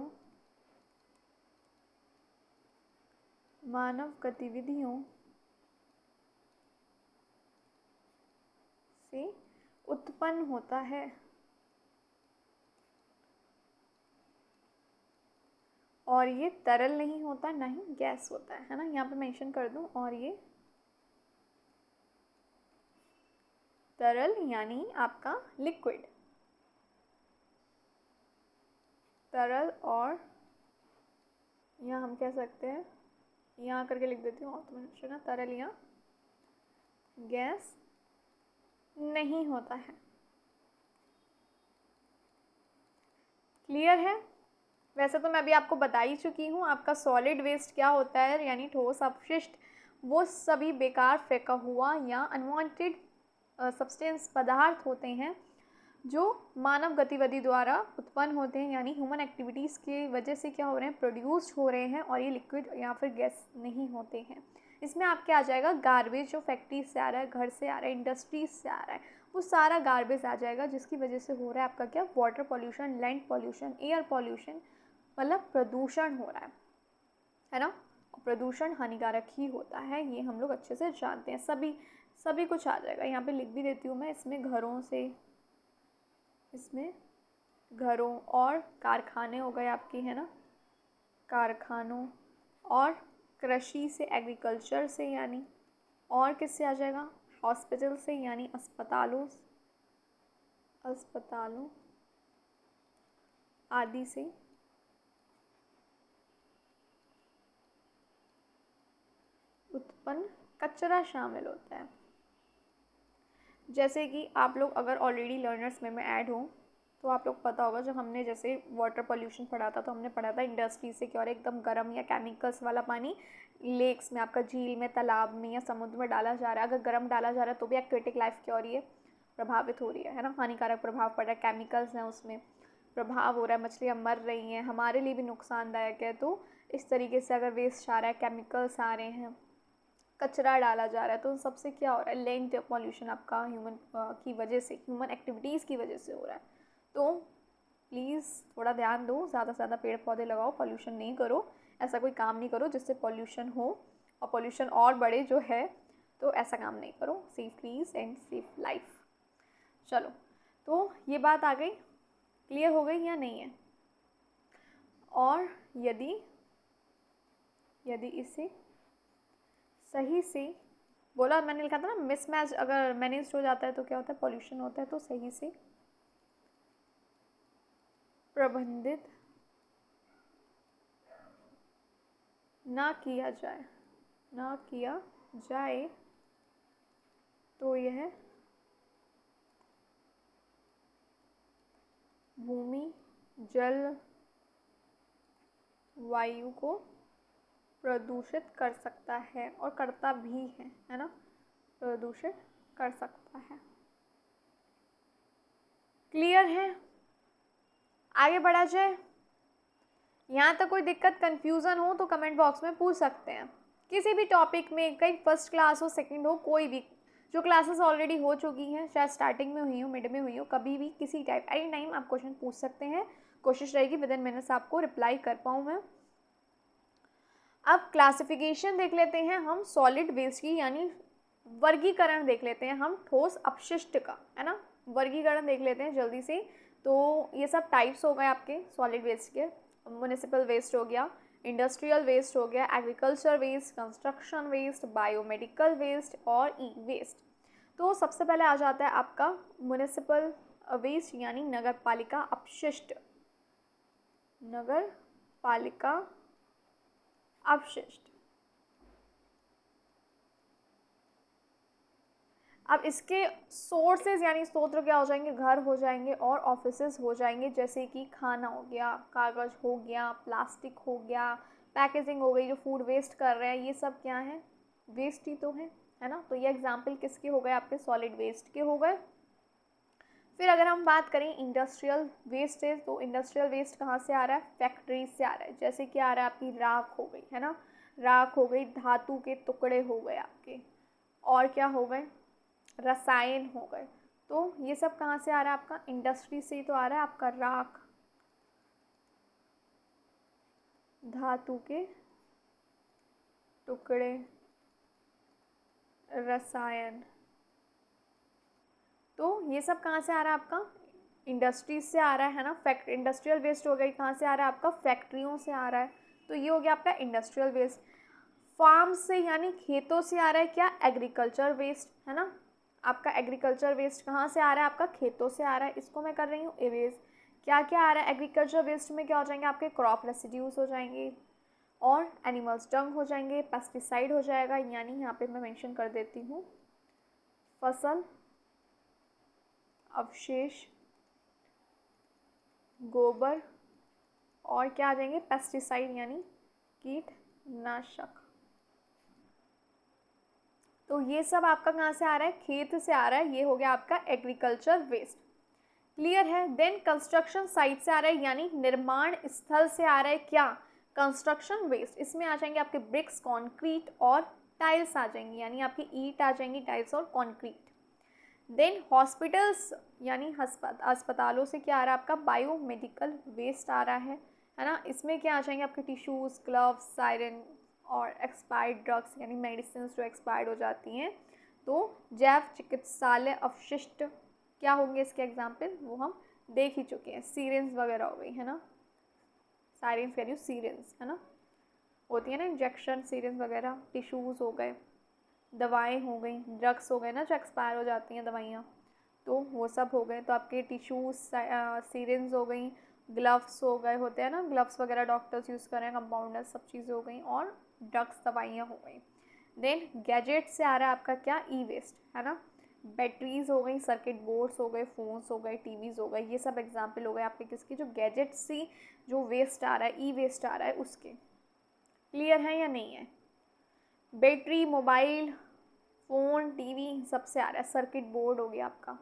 मानव गतिविधियों से उत्पन्न होता है और ये तरल नहीं होता, ना ही गैस होता है ना, यहाँ पे मेंशन कर दूँ। और ये तरल यानी आपका लिक्विड, तरल, और यहाँ हम कह सकते हैं, यहाँ करके लिख देती हूँ और तो मेंशन है, तरल या गैस नहीं होता है। क्लियर है? वैसे तो मैं अभी आपको बता ही चुकी हूँ आपका सॉलिड वेस्ट क्या होता है, यानी ठोस अपशिष्ट वो सभी बेकार फेंका हुआ या अनवांटेड सब्सटेंस पदार्थ होते हैं जो मानव गतिविधि द्वारा उत्पन्न होते हैं, यानी ह्यूमन एक्टिविटीज़ की वजह से क्या हो रहे हैं, प्रोड्यूस्ड हो रहे हैं, और ये लिक्विड या फिर गैस नहीं होते हैं। इसमें आपके आ जाएगा गार्बेज, जो फैक्ट्रीज से आ रहा है, घर से आ रहा है, इंडस्ट्रीज से आ रहा है, वो सारा गार्बेज आ जाएगा, जिसकी वजह से हो रहा है आपका क्या, water pollution, land pollution, air pollution, मतलब प्रदूषण हो रहा है ना। प्रदूषण हानिकारक ही होता है, ये हम लोग अच्छे से जानते हैं। सभी कुछ आ जाएगा, यहाँ पे लिख भी देती हूँ मैं, इसमें घरों से, इसमें घरों और कारखाने हो गए आपके, है ना, कारखानों, और कृषि से, एग्रीकल्चर से, यानी और किससे आ जाएगा, हॉस्पिटल से यानी अस्पतालों आदि से उत्पन्न कचरा शामिल होता है। जैसे कि आप लोग अगर ऑलरेडी लर्नर्स में ऐड हो तो आप लोग पता होगा, जब हमने जैसे वाटर पोल्यूशन पढ़ा था तो हमने पढ़ा था इंडस्ट्री से क्या, और एकदम गर्म या केमिकल्स वाला पानी लेक्स में, आपका झील में, तालाब में या समुद्र में डाला जा रहा है। अगर गर्म डाला जा रहा है तो भी एक्वेटिक लाइफ क्या हो रही है, प्रभावित हो रही है ना, हानिकारक प्रभाव पड़ रहा है, केमिकल्स हैं उसमें, प्रभाव हो रहा है, मछलियाँ मर रही हैं, हमारे लिए भी नुकसानदायक है। तो इस तरीके से अगर वेस्ट आ रहा है, केमिकल्स आ रहे हैं, कचरा डाला जा रहा है, तो उन सबसे क्या हो रहा है, लैंड पॉल्यूशन आपका ह्यूमन की वजह से, ह्यूमन एक्टिविटीज़ की वजह से हो रहा है। तो प्लीज़ थोड़ा ध्यान दो, ज़्यादा से ज़्यादा पेड़ पौधे लगाओ, पॉल्यूशन नहीं करो, ऐसा कोई काम नहीं करो जिससे पॉल्यूशन हो और पॉल्यूशन और बढ़े जो है, तो ऐसा काम नहीं करो। Safe trees and safe life. चलो, तो ये बात आ गई, क्लियर हो गई या नहीं है? और यदि इसे सही से बोला, मैंने लिखा था ना मिसमैच अगर मैनेज हो जाता है तो क्या होता है, पॉल्यूशन होता है। तो सही से प्रबंधित ना किया जाए तो यह भूमि, जल, वायु को प्रदूषित कर सकता है और करता भी है ना, प्रदूषित कर सकता है। क्लियर है? आगे बढ़ा जाए। यहाँ तक कोई दिक्कत कन्फ्यूज़न हो तो कमेंट बॉक्स में पूछ सकते हैं। किसी भी टॉपिक में, कहीं फर्स्ट क्लास हो, सेकंड हो, कोई भी, जो क्लासेस ऑलरेडी हो चुकी हैं, चाहे स्टार्टिंग में हुई हो, मिड में हुई हो, कभी भी किसी टाइप एनी टाइम आप क्वेश्चन पूछ सकते हैं। कोशिश रहेगी विद इन मिनट्स आपको रिप्लाई कर पाऊँ मैं। अब क्लासिफिकेशन देख लेते हैं हम सॉलिड वेस्ट की, यानी वर्गीकरण देख लेते हैं हम ठोस अपशिष्ट का, है ना। वर्गीकरण देख लेते हैं जल्दी से। तो ये सब टाइप्स हो गए आपके सॉलिड वेस्ट के। म्युनिसिपल वेस्ट हो गया, इंडस्ट्रियल वेस्ट हो गया, agriculture waste, construction waste, biomedical waste और ई वेस्ट। तो सबसे पहले आ जाता है आपका म्युनिसिपल वेस्ट यानी नगर पालिका अपशिष्ट। नगर पालिका अपशिष्ट। अब इसके सोर्सेज यानी स्रोत क्या हो जाएंगे, घर हो जाएंगे और ऑफिसेज हो जाएंगे, जैसे कि खाना हो गया, कागज़ हो गया, प्लास्टिक हो गया, पैकेजिंग हो गई, जो फूड वेस्ट कर रहे हैं, ये सब क्या है, वेस्ट ही तो है ना। तो ये एग्जाम्पल किसके हो गए, आपके सॉलिड वेस्ट के हो गए। फिर अगर हम बात करें इंडस्ट्रियल वेस्टेज, तो इंडस्ट्रियल वेस्ट कहाँ से आ रहा है, फैक्ट्रीज से आ रहा है। जैसे कि आ रहा है आपकी राख हो गई, है ना, राख हो गई, धातु के टुकड़े हो गए आपके, और क्या हो गए, रसायन हो गए। तो ये सब कहाँ से आ रहा है, आपका इंडस्ट्री से तो आ रहा है आपका राख, धातु के टुकड़े, रसायन। तो ये सब कहाँ से आ रहा है आपका, इंडस्ट्रीज से आ रहा है ना। इंडस्ट्रियल वेस्ट हो गई, कहाँ से आ रहा है आपका, फैक्ट्रियों से आ रहा है। तो ये हो गया आपका इंडस्ट्रियल वेस्ट। फार्म से यानी खेतों से आ रहा है क्या, एग्रीकल्चर वेस्ट, है ना। आपका एग्रीकल्चर वेस्ट कहाँ से आ रहा है, आपका खेतों से आ रहा है। इसको मैं कर रही हूँ इरेज। क्या क्या आ रहा है एग्रीकल्चर वेस्ट में, क्या हो जाएंगे आपके क्रॉप रेसिड्यूज हो जाएंगे, और एनिमल्स डंग हो जाएंगे, पेस्टिसाइड हो जाएगा, यानी यहाँ पे मैं मेंशन कर देती हूँ फसल अवशेष, गोबर, और क्या आ जाएंगे पेस्टिसाइड यानी कीटनाशक। तो ये सब आपका कहाँ से आ रहा है, खेत से आ रहा है। ये हो गया आपका एग्रीकल्चर वेस्ट। क्लियर है। देन कंस्ट्रक्शन साइट से आ रहा है, यानी निर्माण स्थल से आ रहा है क्या, कंस्ट्रक्शन वेस्ट। इसमें आ जाएंगे आपके ब्रिक्स, कंक्रीट और टाइल्स आ जाएंगी, यानी आपकी ईंट आ जाएंगी, टाइल्स और कंक्रीट। देन हॉस्पिटल्स यानी अस्पतालों से क्या आ रहा है आपका, बायोमेडिकल वेस्ट आ रहा है ना। इसमें क्या आ जाएंगे आपके टिश्यूज़, ग्लव्स, सायरन और एक्सपायर्ड ड्रग्स यानी मेडिसिन जो एक्सपायर्ड हो जाती हैं। तो जैव चिकित्सालय अवशिष्ट क्या होंगे इसके एग्जाम्पल, वो हम देख ही चुके हैं, सीरेंस वगैरह हो गई, है ना। साइरेंस कह रही हूँ, सीरेंस, है ना, होती है ना इंजेक्शन सीरेंस वगैरह। टिश्यूज़ हो गए, दवाएं हो गई, ड्रग्स हो गए ना जो एक्सपायर हो जाती हैं दवाइयाँ, तो वो सब हो गए। तो आपके टिश्यूज, सीरेंस हो गई, ग्लव्स हो गए, होते हैं ना ग्लव्स वगैरह डॉक्टर्स यूज़ कर रहे हैं, कंपाउंडर्स, सब चीज़ें हो गई, और ड्रग्स दवाइयाँ हो गई। देन गैजेट से आ रहा है आपका क्या, ई वेस्ट, है ना। बैटरीज हो गई, सर्किट बोर्ड्स हो गए, फ़ोन्स हो गए, टीवीज़ हो गए, ये सब एग्जाम्पल हो गए आपके किसके, जो गैजेट से जो वेस्ट आ रहा है, ई वेस्ट आ रहा है उसके। क्लियर है या नहीं है। बैटरी, मोबाइल फ़ोन, टीवी सबसे आ रहा है, सर्किट बोर्ड हो गया आपका।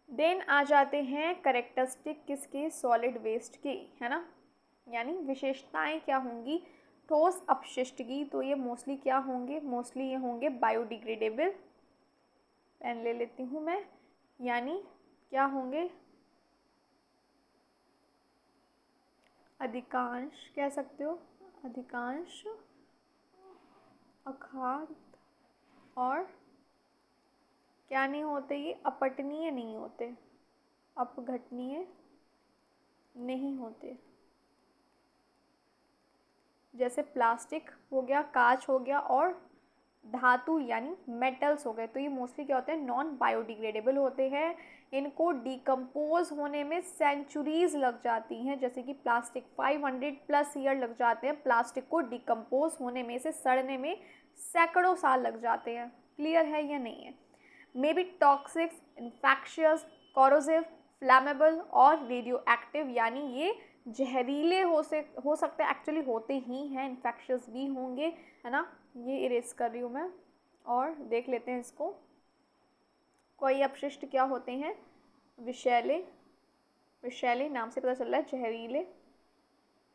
देन आ जाते हैं करेक्टरिस्टिक किसके, सॉलिड वेस्ट के, है ना, यानी विशेषताएं क्या होंगी ठोस अपशिष्ट की। तो ये मोस्टली क्या होंगे, मोस्टली ये होंगे बायोडिग्रेडेबल, पेन ले लेती हूँ मैं, यानी क्या होंगे, अधिकांश कह सकते हो, अधिकांश अखाद्य और क्या नहीं होते? ये अपठनीय नहीं होते, अपघटनीय नहीं होते। जैसे प्लास्टिक हो गया, कांच हो गया और धातु यानी मेटल्स हो गए, तो ये मोस्टली क्या होते हैं? नॉन बायोडिग्रेडेबल होते हैं। इनको डिकम्पोज होने में सेंचुरीज लग जाती हैं, जैसे कि प्लास्टिक 500 प्लस ईयर लग जाते हैं प्लास्टिक को डिकम्पोज होने में, से सड़ने में सैकड़ों साल लग जाते हैं। क्लियर है या नहीं है? May be toxic, infectious, corrosive, flammable और रेडियो एक्टिव, यानी ये जहरीले हो सकते हैं, एक्चुअली होते ही हैं, इन्फेक्शियस भी होंगे, है ना। ये इरेज कर रही हूँ मैं, और देख लेते हैं इसको। कोई अपशिष्ट क्या होते हैं? विषैले, विषैले नाम से पता चल रहा है जहरीले,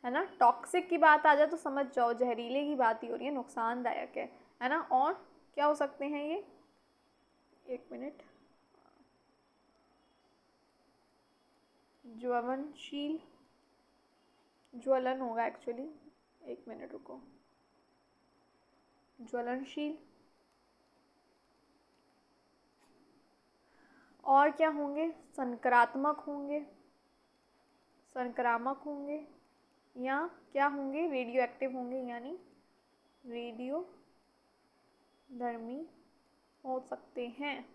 है ना। टॉक्सिक की बात आ जाए तो समझ जाओ जहरीले की बात ही हो रही है, नुकसानदायक है ना। और क्या हो सकते हैं ये? एक मिनट, ज्वलनशील, ज्वलन होगा एक्चुअली, एक मिनट रुको, ज्वलनशील। और क्या होंगे? संक्रात्मक होंगे, संक्रामक होंगे, या क्या होंगे? रेडियो एक्टिव होंगे, यानी रेडियो धर्मी हो सकते हैं।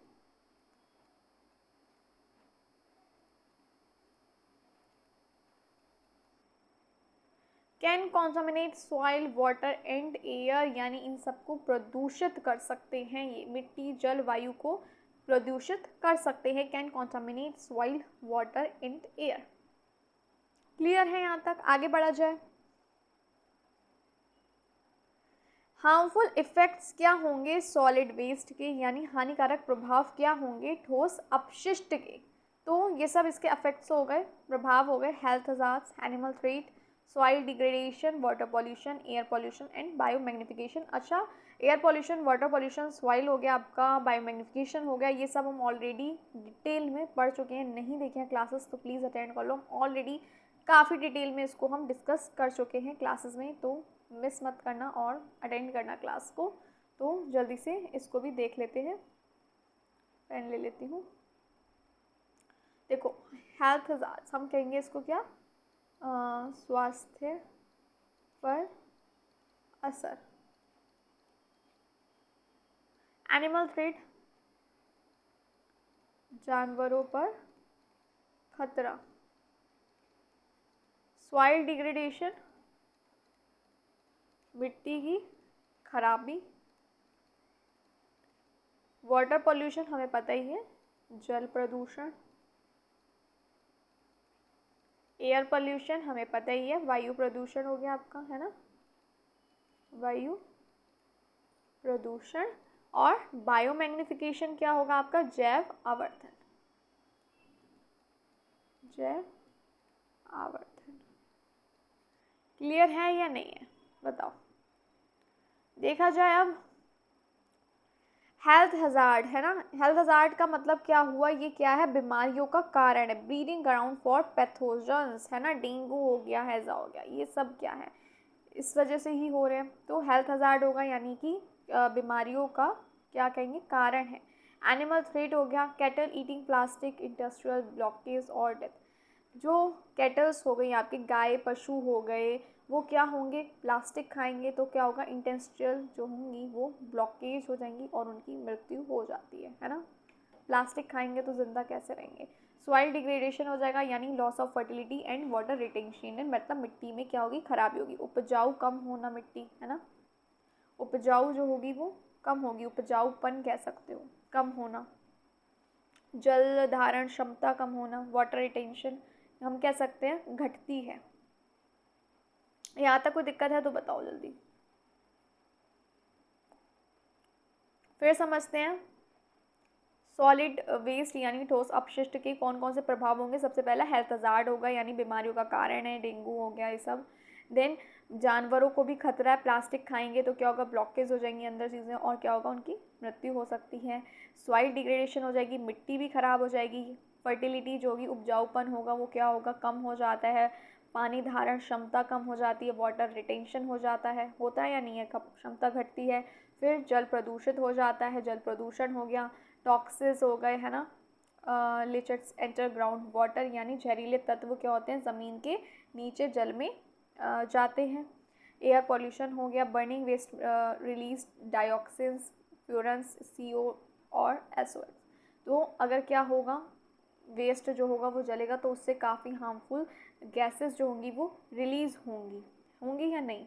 Can contaminate soil, water and air, यानी इन सबको प्रदूषित कर सकते हैं। ये मिट्टी, जल, वायु को प्रदूषित कर सकते हैं। Can contaminate soil, water and air. Clear है यहाँ तक? आगे बढ़ा जाए। हार्मफुल इफेक्ट्स क्या होंगे सॉलिड वेस्ट के, यानी हानिकारक प्रभाव क्या होंगे ठोस अपशिष्ट के? तो ये सब इसके इफेक्ट्स हो गए, प्रभाव हो गए। Health hazards, animal threat, soil degradation, water pollution, air pollution and biomagnification. अच्छा, air pollution, water pollution, soil हो गया आपका, बायोमैग्निफिकेशन हो गया, ये सब हम ऑलरेडी डिटेल में पढ़ चुके हैं। नहीं देखे हैं क्लासेस तो प्लीज़ अटेंड कर लो, ऑलरेडी काफ़ी डिटेल में इसको हम डिस्कस कर चुके हैं क्लासेस में, तो मिस मत करना और अटेंड करना क्लास को। तो जल्दी से इसको भी देख लेते हैं, पेन ले लेती हूँ। देखो, हेल्थ हजार्ड्स हम कहेंगे इसको क्या? स्वास्थ्य पर असर। एनिमल थ्रेट, जानवरों पर खतरा। सॉइल डिग्रेडेशन, मिट्टी की खराबी। वाटर पॉल्यूशन हमें पता ही है, जल प्रदूषण। एयर पॉल्यूशन हमें पता ही है, वायु प्रदूषण हो गया आपका, है ना, वायु प्रदूषण। और बायोमैग्निफिकेशन क्या होगा आपका? जैव आवर्धन, जैव आवर्धन। क्लियर है या नहीं है? बताओ। देखा जाए अब हेल्थ हजार्ड, है ना। हेल्थ हजार्ड का मतलब क्या हुआ? ये क्या है? बीमारियों का कारण है, ब्रीडिंग ग्राउंड फॉर पैथोजन्स, है ना। डेंगू हो गया, हैजा हो गया, ये सब क्या है? इस वजह से ही हो रहे हैं, तो हेल्थ हजार्ड होगा, यानी कि बीमारियों का क्या कहेंगे? कारण है। एनिमल थ्रेट हो गया, cattle eating plastic, industrial blockage और डेथ। जो कैटल्स हो गई आपके, गाय पशु हो गए, वो क्या होंगे? प्लास्टिक खाएंगे तो क्या होगा? इंटेस्टाइनल जो होंगी वो ब्लॉकेज हो जाएंगी और उनकी मृत्यु हो जाती है ना। प्लास्टिक खाएंगे तो जिंदा कैसे रहेंगे? सॉइल डिग्रेडेशन हो जाएगा, यानी loss of fertility and water retention, मतलब मिट्टी में क्या होगी? खराबी होगी। उपजाऊ कम होना मिट्टी, है ना, उपजाऊ जो होगी वो कम होगी, उपजाऊपन कह सकते हो, कम होना। जल धारण क्षमता कम होना, वाटर रिटेंशन हम कह सकते हैं घटती है। यहाँ तक कोई दिक्कत है तो बताओ जल्दी, फिर समझते हैं। सॉलिड वेस्ट यानी ठोस अपशिष्ट के कौन कौन से प्रभाव होंगे? सबसे पहला हेल्थ हजार्ड होगा, यानी बीमारियों का कारण है, डेंगू हो गया ये सब। देन जानवरों को भी खतरा है, प्लास्टिक खाएंगे तो क्या होगा? ब्लॉकेज हो जाएंगी अंदर चीज़ें, और क्या होगा? उनकी मृत्यु हो सकती है। सॉइल डिग्रेडेशन हो जाएगी, मिट्टी भी खराब हो जाएगी। फर्टिलिटी जो होगी, उपजाऊपन होगा, वो क्या होगा? कम हो जाता है। पानी धारण क्षमता कम हो जाती है, वाटर रिटेंशन हो जाता है, होता है या नहीं है? क्षमता घटती है। फिर जल प्रदूषित हो जाता है, जल प्रदूषण हो गया। टॉक्सिस हो गए, है ना, लिचेट्स एंटर ग्राउंड वाटर, यानी जहरीले तत्व क्या होते हैं, ज़मीन के नीचे जल में जाते हैं। एयर पॉल्यूशन हो गया, burning waste release dioxins, furans, CO और SOx। तो अगर क्या होगा, वेस्ट जो होगा वो जलेगा तो उससे काफ़ी हार्मफुल गैसेस जो होंगी वो रिलीज़ होंगी या नहीं,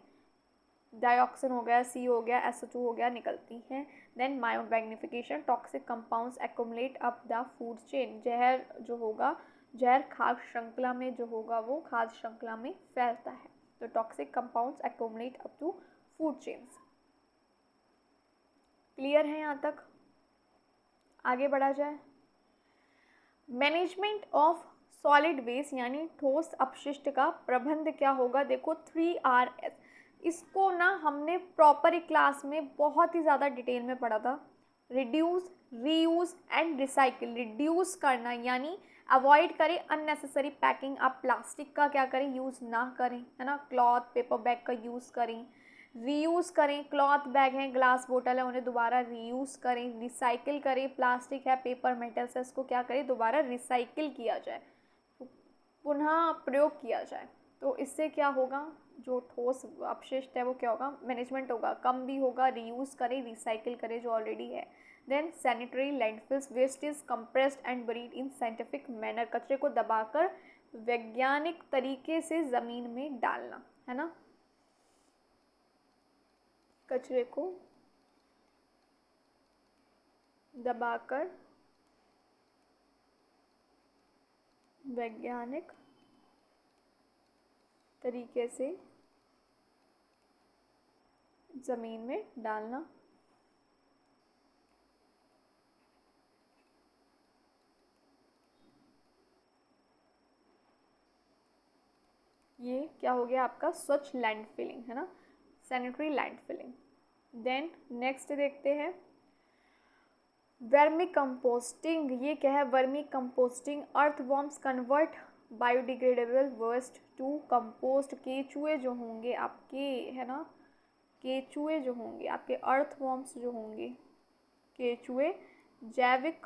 डाइऑक्सिन हो गया, C हो गया, SO2 हो गया, निकलती हैं। Then biomagnification, toxic compounds accumulate up the food chain, जहर जो होगा, जहर खाद्य श्रृंखला में जो होगा वो खाद्य श्रृंखला में फैलता है। तो toxic compounds accumulate up to food chains. Clear है यहाँ तक? आगे बढ़ा जाए। मैनेजमेंट ऑफ सॉलिड वेस्ट यानी ठोस अपशिष्ट का प्रबंध क्या होगा, देखो 3RS। इसको ना हमने प्रॉपर एक क्लास में बहुत ही ज़्यादा डिटेल में पढ़ा था। Reduce, reuse and recycle. Reduce करना यानी अवॉइड करें अननेसेसरी पैकिंग, आप प्लास्टिक का क्या करें, यूज़ ना करें, है ना, क्लॉथ पेपर बैग का यूज़ करें। रीयूज़ करें, क्लॉथ बैग हैं, ग्लास बोतल है, उन्हें दोबारा रीयूज़ करें। रिसाइकिल करें, प्लास्टिक है, पेपर मेटल्स है, इसको क्या करें, दोबारा रिसाइकिल किया जाए, पुनः प्रयोग किया जाए। तो इससे क्या होगा, जो ठोस अपशिष्ट है वो क्या होगा, मैनेजमेंट होगा, कम भी होगा, रीयूज़ करें, रिसाइकिल करें जो ऑलरेडी है। Then sanitary landfills, waste is compressed and buried in scientific manner, कचरे को दबाकर वैज्ञानिक तरीके से ज़मीन में डालना, है ना, कचरे को दबाकर वैज्ञानिक तरीके से ज़मीन में डालना। ये क्या हो गया आपका स्वच्छ लैंड फिलिंग, है ना, sanitary land filling. Then next देखते हैं वर्मी कंपोस्टिंग। ये क्या है, vermicomposting, earthworms convert biodegradable waste to compost. केचुए जो होंगे आपके, है ना, केचुए जो होंगे आपके, अर्थवॉर्म्स जो होंगे, केचुए जैविक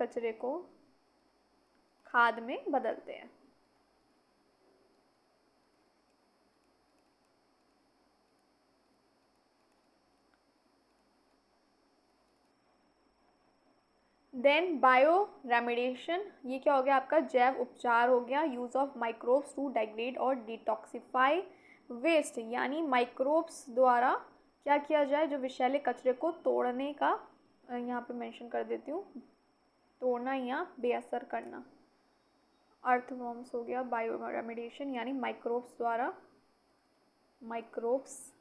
कचरे को खाद में बदलते हैं। देन बायो रेमिडिएशन, ये क्या हो गया आपका, जैव उपचार हो गया। यूज़ ऑफ माइक्रोब्स टू डाइग्रेड और डिटॉक्सिफाई वेस्ट, यानी माइक्रोब्स द्वारा क्या किया जाए, जो विषैले कचरे को तोड़ने का, यहाँ पे मेंशन कर देती हूँ, तोड़ना या बेअसर करना। अर्थवॉर्म्स हो गया, बायो रेमिडिएशन यानी माइक्रोब्स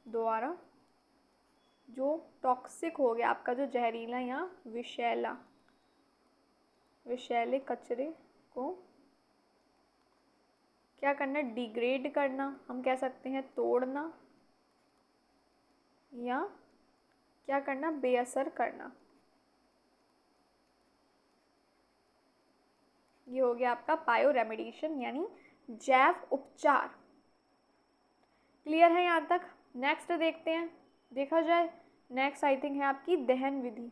द्वारा जो टॉक्सिक हो गया आपका, जो जहरीला या विषैले कचरे को क्या करना, डिग्रेड करना, हम कह सकते हैं तोड़ना, या क्या करना, बेअसर करना। ये हो गया आपका बायो रेमिडिएशन यानी जैव उपचार। क्लियर है यहाँ तक? नेक्स्ट देखते हैं, देखा जाए नेक्स्ट आई थिंक है आपकी दहन विधि।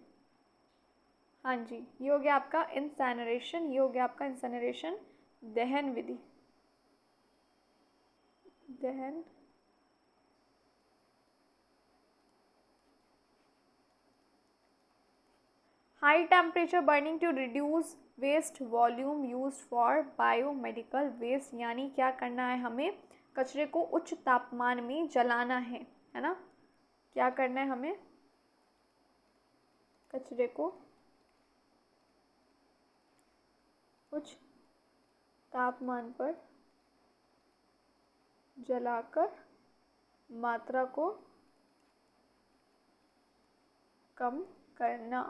हाँ जी, ये हो गया आपका इंसैनरेशन, ये हो गया आपका इंसैनरेशन, दहन विधि, दहन high temperature burning to reduce waste volume use for biomedical waste, यानी क्या करना है हमें, कचरे को उच्च तापमान में जलाना है ना, क्या करना है हमें, कचरे को उच्च तापमान पर जलाकर मात्रा को कम करना।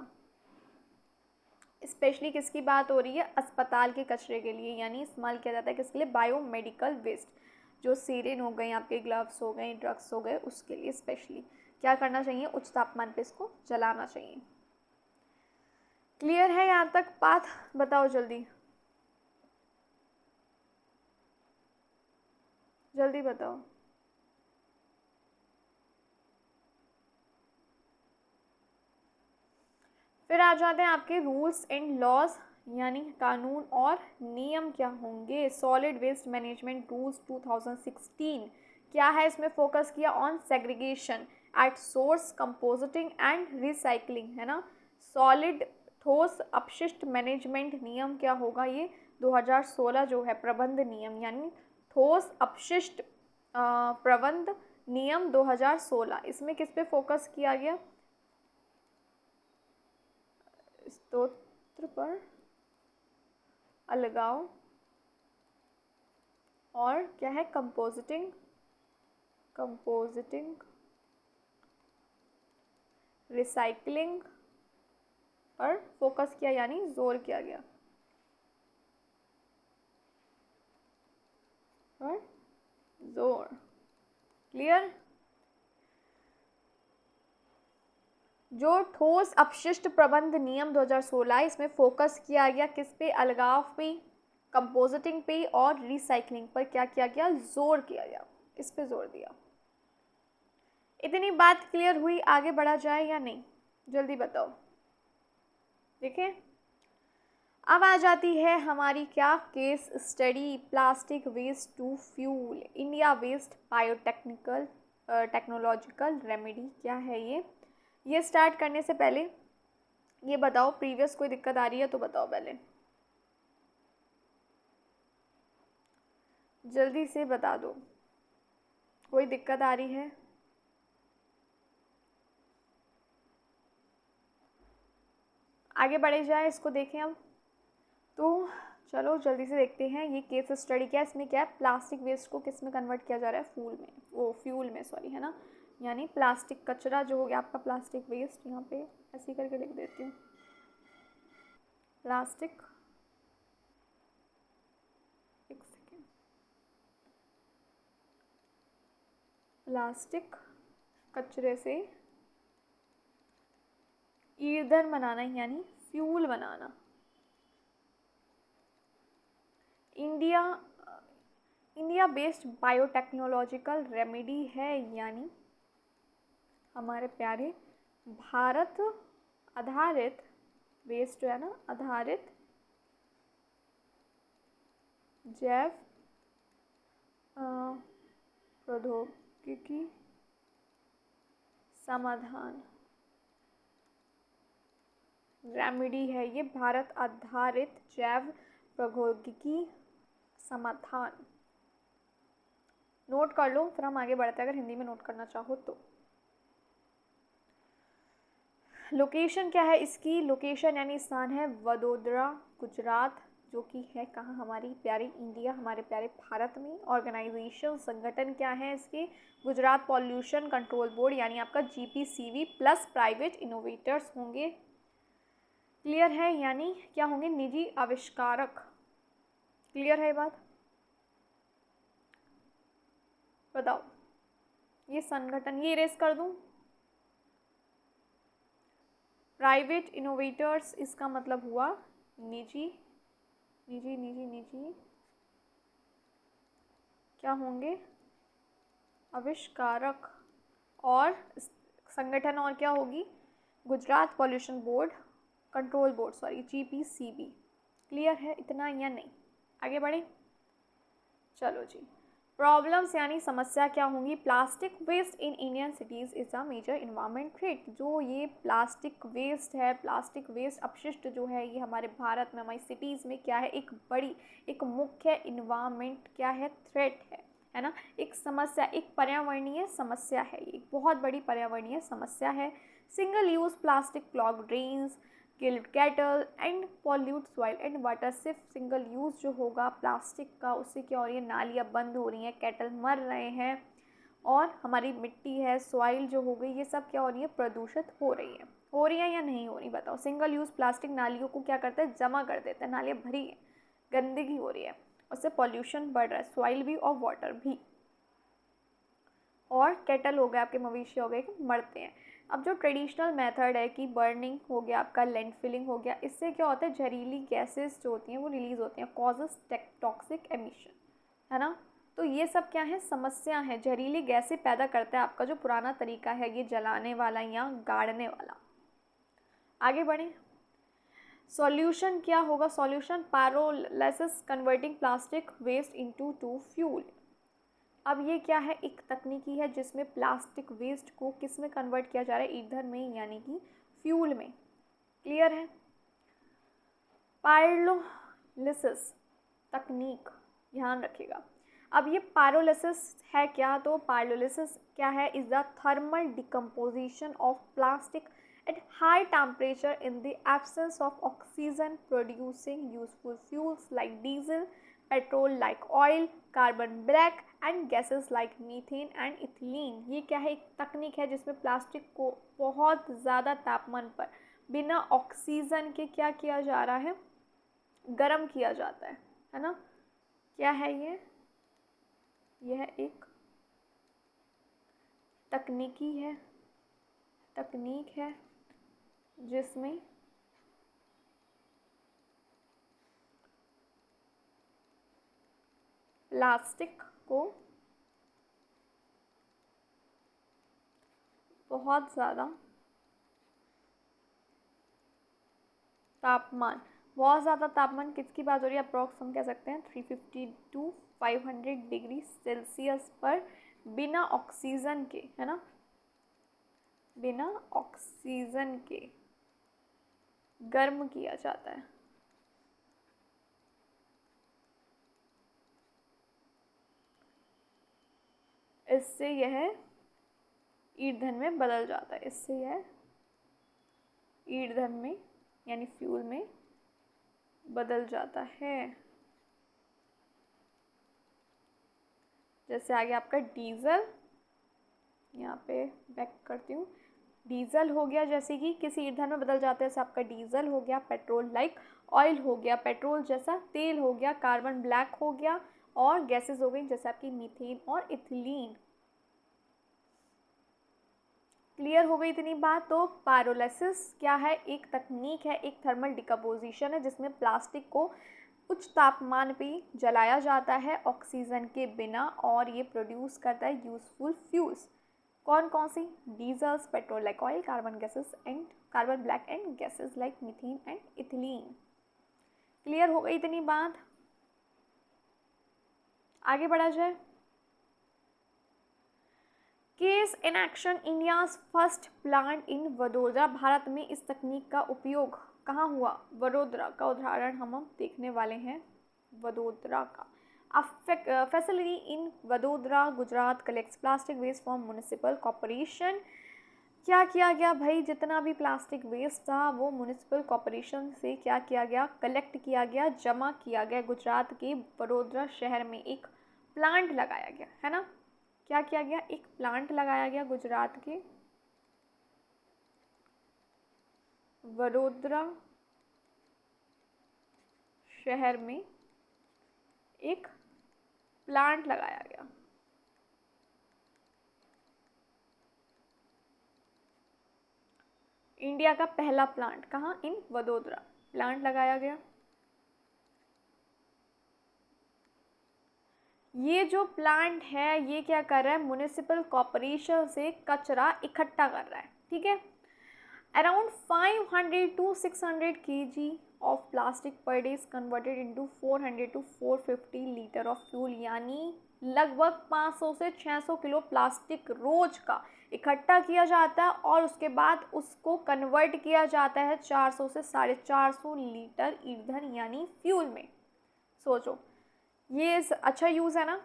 स्पेशली किसकी बात हो रही है, अस्पताल के कचरे के लिए, यानी इस्तेमाल किया जाता है किसके लिए, बायोमेडिकल वेस्ट, जो सीरिन हो गए, आपके ग्लव्स हो गए, ड्रग्स हो गए, उसके लिए स्पेशली क्या करना चाहिए, उच्च तापमान पे इसको जलाना चाहिए। क्लियर है यहाँ तक बात? बताओ जल्दी जल्दी बताओ। फिर आ जाते हैं आपके रूल्स एंड लॉज, यानी कानून और नियम क्या होंगे। सॉलिड वेस्ट मैनेजमेंट रूल्स 2016 क्या है, इसमें फोकस किया on segregation at source, compositing and recycling, है ना। सॉलिड ठोस अपशिष्ट मैनेजमेंट नियम क्या होगा, ये 2016 जो है प्रबंध नियम, यानी ठोस अपशिष्ट प्रबंध नियम 2016, इसमें किस पे फोकस किया गया, स्रोत पर अलगाव और क्या है कंपोजिटिंग रिसाइकलिंग पर फोकस किया, यानी जोर किया गया पर जोर। क्लियर। जो ठोस अपशिष्ट प्रबंध नियम 2016, इसमें फोकस किया गया किस पे, अलगाव पे, कंपोजिटिंग पे और रिसाइकलिंग पर क्या किया गया, जोर किया गया, इस पे जोर दिया। इतनी बात क्लियर हुई, आगे बढ़ा जाए या नहीं, जल्दी बताओ। देखें, अब आ जाती है हमारी क्या case study, plastic waste to fuel, India waste biotechnical technological remedy, क्या है ये स्टार्ट करने से पहले ये बताओ, प्रीवियस कोई दिक्कत आ रही है तो बताओ पहले, जल्दी से बता दो, कोई दिक्कत आ रही है। आगे बढ़े जाए, इसको देखें अब तो, चलो जल्दी से देखते हैं ये केस स्टडी क्या है। इसमें क्या है, प्लास्टिक वेस्ट को किस में कन्वर्ट किया जा रहा है, फ्यूल में सॉरी, है ना, यानी प्लास्टिक कचरा जो हो गया आपका, प्लास्टिक वेस्ट, यहाँ पे ऐसे करके लिख देती हूँ, प्लास्टिक, एक सेकेंड, प्लास्टिक कचरे से ईंधन बनाना, यानी फ्यूल बनाना। इंडिया बेस्ड बायोटेक्नोलॉजिकल रेमेडी है, यानी हमारे प्यारे भारत आधारित बेस्ड जो है ना, आधारित जैव प्रौद्योगिकी समाधान रेमेडी है ये, भारत आधारित जैव प्रौद्योगिकी समाधान। नोट कर लो, फिर हम आगे बढ़ते हैं अगर हिंदी में नोट करना चाहो तो। लोकेशन क्या है इसकी, लोकेशन यानी स्थान है वडोदरा गुजरात, जो कि है कहाँ, हमारी प्यारी इंडिया, हमारे प्यारे भारत में। ऑर्गेनाइजेशन संगठन क्या है इसके, गुजरात पॉल्यूशन कंट्रोल बोर्ड, यानी आपका GPCB प्लस प्राइवेट इनोवेटर्स होंगे। क्लियर है, यानी क्या होंगे, निजी आविष्कारक। क्लियर है ये बात, बताओ। ये संगठन, ये इरेज कर दूं, प्राइवेट इनोवेटर्स इसका मतलब हुआ निजी, निजी निजी निजी क्या होंगे, आविष्कारक। और संगठन और क्या होगी, Gujarat pollution board control board sorry, GPCB। Clear है इतना या नहीं, आगे बढ़े। चलो जी, प्रॉब्लम्स यानी समस्या क्या होंगी, plastic waste in Indian cities is a major environment threat. जो ये प्लास्टिक वेस्ट है, प्लास्टिक वेस्ट अपशिष्ट जो है, ये हमारे भारत में, हमारी सिटीज़ में क्या है, एक मुख्य इन्वायरमेंट क्या है, थ्रेट है ना, एक समस्या, एक पर्यावरणीय समस्या है, ये बहुत बड़ी पर्यावरणीय समस्या है। Single use plastic clog drains, killed cattle and pollute soil and water. सिर्फ सिंगल यूज़ जो होगा प्लास्टिक का, उससे क्या हो रही है, नालियाँ बंद हो रही हैं, कैटल मर रहे हैं, और हमारी मिट्टी है, सॉइल जो हो गई, ये सब क्या हो रही है, प्रदूषित हो रही है या नहीं हो रही, बताओ। सिंगल यूज़ प्लास्टिक नालियों को क्या करता है, जमा कर देता है, नालियाँ भरी है, गंदगी हो रही है, उससे पॉल्यूशन बढ़ रहा है, सॉइल भी और वाटर भी। और कैटल हो गए आपके, मवेशी हो गए कि मरते हैं। अब जो ट्रेडिशनल मेथड है कि बर्निंग हो गया आपका, लैंड फिलिंग हो गया, इससे क्या होता है, जहरीली गैसेस जो होती हैं वो रिलीज़ होती हैं, कॉजेस टॉक्सिक एमिशन, है ना। तो ये सब क्या है, समस्या है, जहरीली गैसें पैदा करता है आपका जो पुराना तरीका है ये जलाने वाला या गाड़ने वाला। आगे बढ़ें। सॉल्यूशन क्या होगा? Solution pyrolysis converting plastic waste into to fuel. अब ये क्या है? एक तकनीकी है जिसमें प्लास्टिक वेस्ट को किस में कन्वर्ट किया जा रहा है? ईंधन में, यानी कि फ्यूल में। क्लियर है? पायरोलिसिस तकनीक, ध्यान रखिएगा। अब ये पायरोलिसिस है क्या? तो पायरोलिसिस क्या है? Is the thermal decomposition of plastic at high temperature in the absence of oxygen, producing useful fuels like diesel, petrol like oil, carbon black and gases like methane and ethylene। ये क्या है? एक तकनीक है जिसमें plastic को बहुत ज़्यादा तापमान पर बिना ऑक्सीजन के क्या किया जा रहा है? गर्म किया जाता है ना? क्या है ये? यह एक तकनीक है जिसमें प्लास्टिक को बहुत ज़्यादा तापमान किसकी बात हो रही है? अप्रॉक्स हम कह सकते हैं 350 to 500 डिग्री सेल्सियस पर बिना ऑक्सीजन के, है ना, बिना ऑक्सीजन के गर्म किया जाता है। इससे यह ईंधन में बदल जाता है, इससे यह ईंधन में यानी फ्यूल में बदल जाता है। जैसे आगे आपका डीजल, यहाँ पे बैक करती हूँ, डीजल हो गया जैसे कि किसी ईंधन में बदल जाता है, जैसे आपका डीजल हो गया, पेट्रोल लाइक ऑयल हो गया, पेट्रोल जैसा तेल हो गया, कार्बन ब्लैक हो गया, और गैसेस हो गई जैसे आपकी मीथेन और इथिलीन। क्लियर हो गई इतनी बात? तो पायरोलिसिस क्या है? एक तकनीक है, एक थर्मल डिकम्पोजिशन है जिसमें प्लास्टिक को उच्च तापमान पे जलाया जाता है ऑक्सीजन के बिना, और ये प्रोड्यूस करता है यूजफुल फ्यूल्स। कौन कौन सी? Diesels, petrol like oil, carbon black and gases like methane and ethylene. Clear हो गई इतनी बात? आगे बढ़ा जाए। Case in action, India's first plant in Vadodara. Bharat में इस तकनीक का उपयोग कहाँ हुआ? वडोदरा का उदाहरण हम देखने वाले हैं, वडोदरा का। Facility in Vadodara Gujarat collects plastic waste from municipal corporation. क्या किया गया भाई? जितना भी प्लास्टिक वेस्ट था वो म्युनिसिपल कॉर्पोरेशन से क्या किया गया? कलेक्ट किया गया, जमा किया गया। गुजरात के वडोदरा शहर में एक प्लांट लगाया गया, है ना? क्या किया गया? एक प्लांट लगाया गया गुजरात के वडोदरा शहर में, एक प्लांट लगाया गया। इंडिया का पहला प्लांट कहाँ? इन वडोदरा प्लांट लगाया गया। ये जो प्लांट है ये क्या कर रहा है? म्युनिसिपल कॉर्पोरेशन से कचरा इकट्ठा कर रहा है, ठीक है। Around 500 to 600 kg of plastic per day is converted into 400 to 450 litre of fuel, यानी लगभग 500 से 600 किलो प्लास्टिक रोज का इकट्ठा किया जाता है, और उसके बाद उसको कन्वर्ट किया जाता है 400 से 450 लीटर ईंधन यानी फ्यूल में। सोचो, ये अच्छा यूज़ है ना।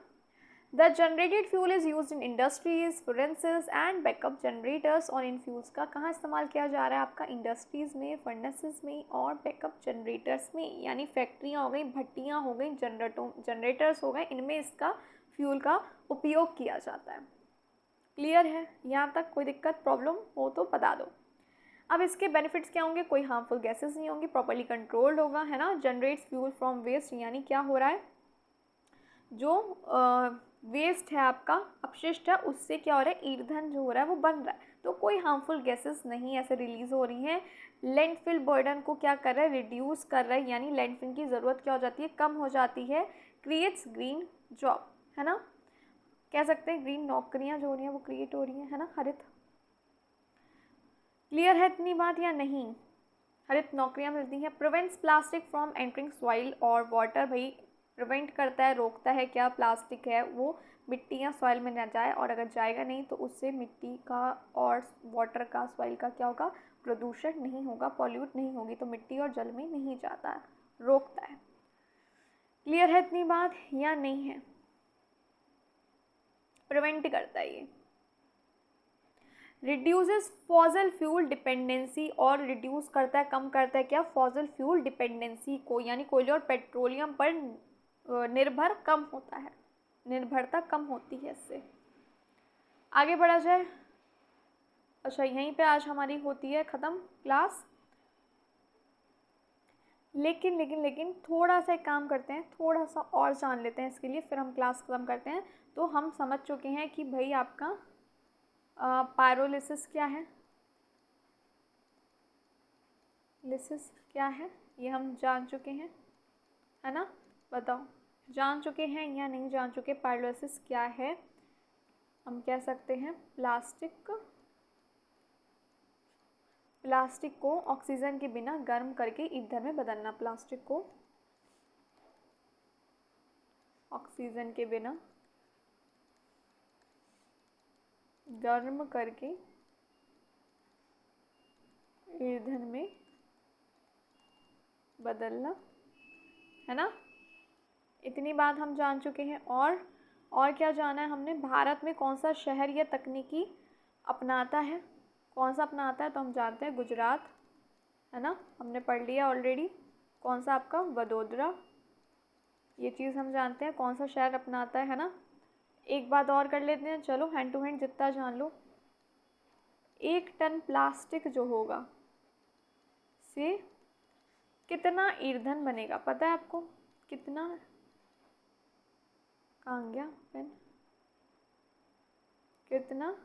The generated fuel is use in industries, furnaces and backup generators. और इन फ्यूल्स का कहाँ इस्तेमाल किया जा रहा है? आपका इंडस्ट्रीज़ में, फर्नेसेस में और बैकअप जनरेटर्स में, यानी फैक्ट्रियाँ हो गई, भट्टियाँ हो गई, जनरेटर्स हो गए, इनमें इसका फ्यूल का उपयोग किया जाता है। क्लियर है? यहाँ तक कोई दिक्कत प्रॉब्लम हो तो बता दो। अब इसके बेनिफिट्स क्या होंगे? कोई हार्मफुल गैसेस नहीं होंगी, प्रॉपर्ली कंट्रोल्ड होगा, है ना। जनरेट्स फ्यूल फ्रॉम वेस्ट, यानी क्या हो रहा है? जो वेस्ट है आपका, अपशिष्ट है, उससे क्या हो रहा है? ईंधन जो हो रहा है वो बन रहा है, तो कोई हार्मफुल गैसेस नहीं ऐसे रिलीज हो रही हैं। लैंडफिल बर्डन को क्या कर रहा है? रिड्यूस कर रहा है, यानी लैंडफिल की ज़रूरत क्या हो जाती है? कम हो जाती है। क्रिएट्स ग्रीन जॉब, है ना, कह सकते हैं ग्रीन नौकरियां जो हो रही हैं वो क्रिएट हो रही हैं, है ना, हरित। क्लियर है इतनी बात या नहीं? हरित नौकरियां मिलती हैं। Prevents plastic from entering soil और वाटर, भाई प्रिवेंट करता है, रोकता है क्या, प्लास्टिक है वो मिट्टी या सॉइल में ना जाए, और अगर जाएगा नहीं तो उससे मिट्टी का और वाटर का, सॉइल का क्या होगा, प्रदूषण नहीं होगा, पॉल्यूट नहीं होगी, तो मिट्टी और जल में नहीं जाता है, रोकता है। क्लियर है इतनी बात या नहीं है? प्रिवेंट करता है ये। रिड्यूसेस फॉसिल फ्यूल डिपेंडेंसी, और रिड्यूस करता है, कम करता है क्या, फॉसिल फ्यूल डिपेंडेंसी को, यानी कोयले और पेट्रोलियम पर निर्भर कम होता है, निर्भरता कम होती है इससे। आगे बढ़ा जाए। अच्छा यहीं पे आज हमारी होती है ख़त्म क्लास। लेकिन थोड़ा सा एक काम करते हैं, थोड़ा सा और जान लेते हैं इसके लिए, फिर हम क्लास ख़त्म करते हैं। तो हम समझ चुके हैं कि भाई आपका पायरोलिसिस क्या है, लिसिस क्या है, ये हम जान चुके हैं, है ना? बताओ जान चुके हैं या नहीं जान चुके? पायरोलिसिस क्या है? हम कह सकते हैं प्लास्टिक को ऑक्सीजन के बिना गर्म करके ईंधन में बदलना। प्लास्टिक को ऑक्सीजन के बिना गर्म करके ईंधन में बदलना, है ना? इतनी बात हम जान चुके हैं। और क्या जाना है हमने? भारत में कौन सा शहर यह तकनीकी अपनाता है? कौन सा अपनाता है? तो हम जानते हैं गुजरात, है ना, हमने पढ़ लिया ऑलरेडी। कौन सा आपका? वडोदरा। ये चीज़ हम जानते हैं कौन सा शहर अपनाता है ना? एक बात और कर लेते हैं, चलो हैंड टू हैंड जितना जान लो। 1 टन प्लास्टिक जो होगा से कितना ईंधन बनेगा, पता है आपको? कितना? कहाँ गया पेन? कितना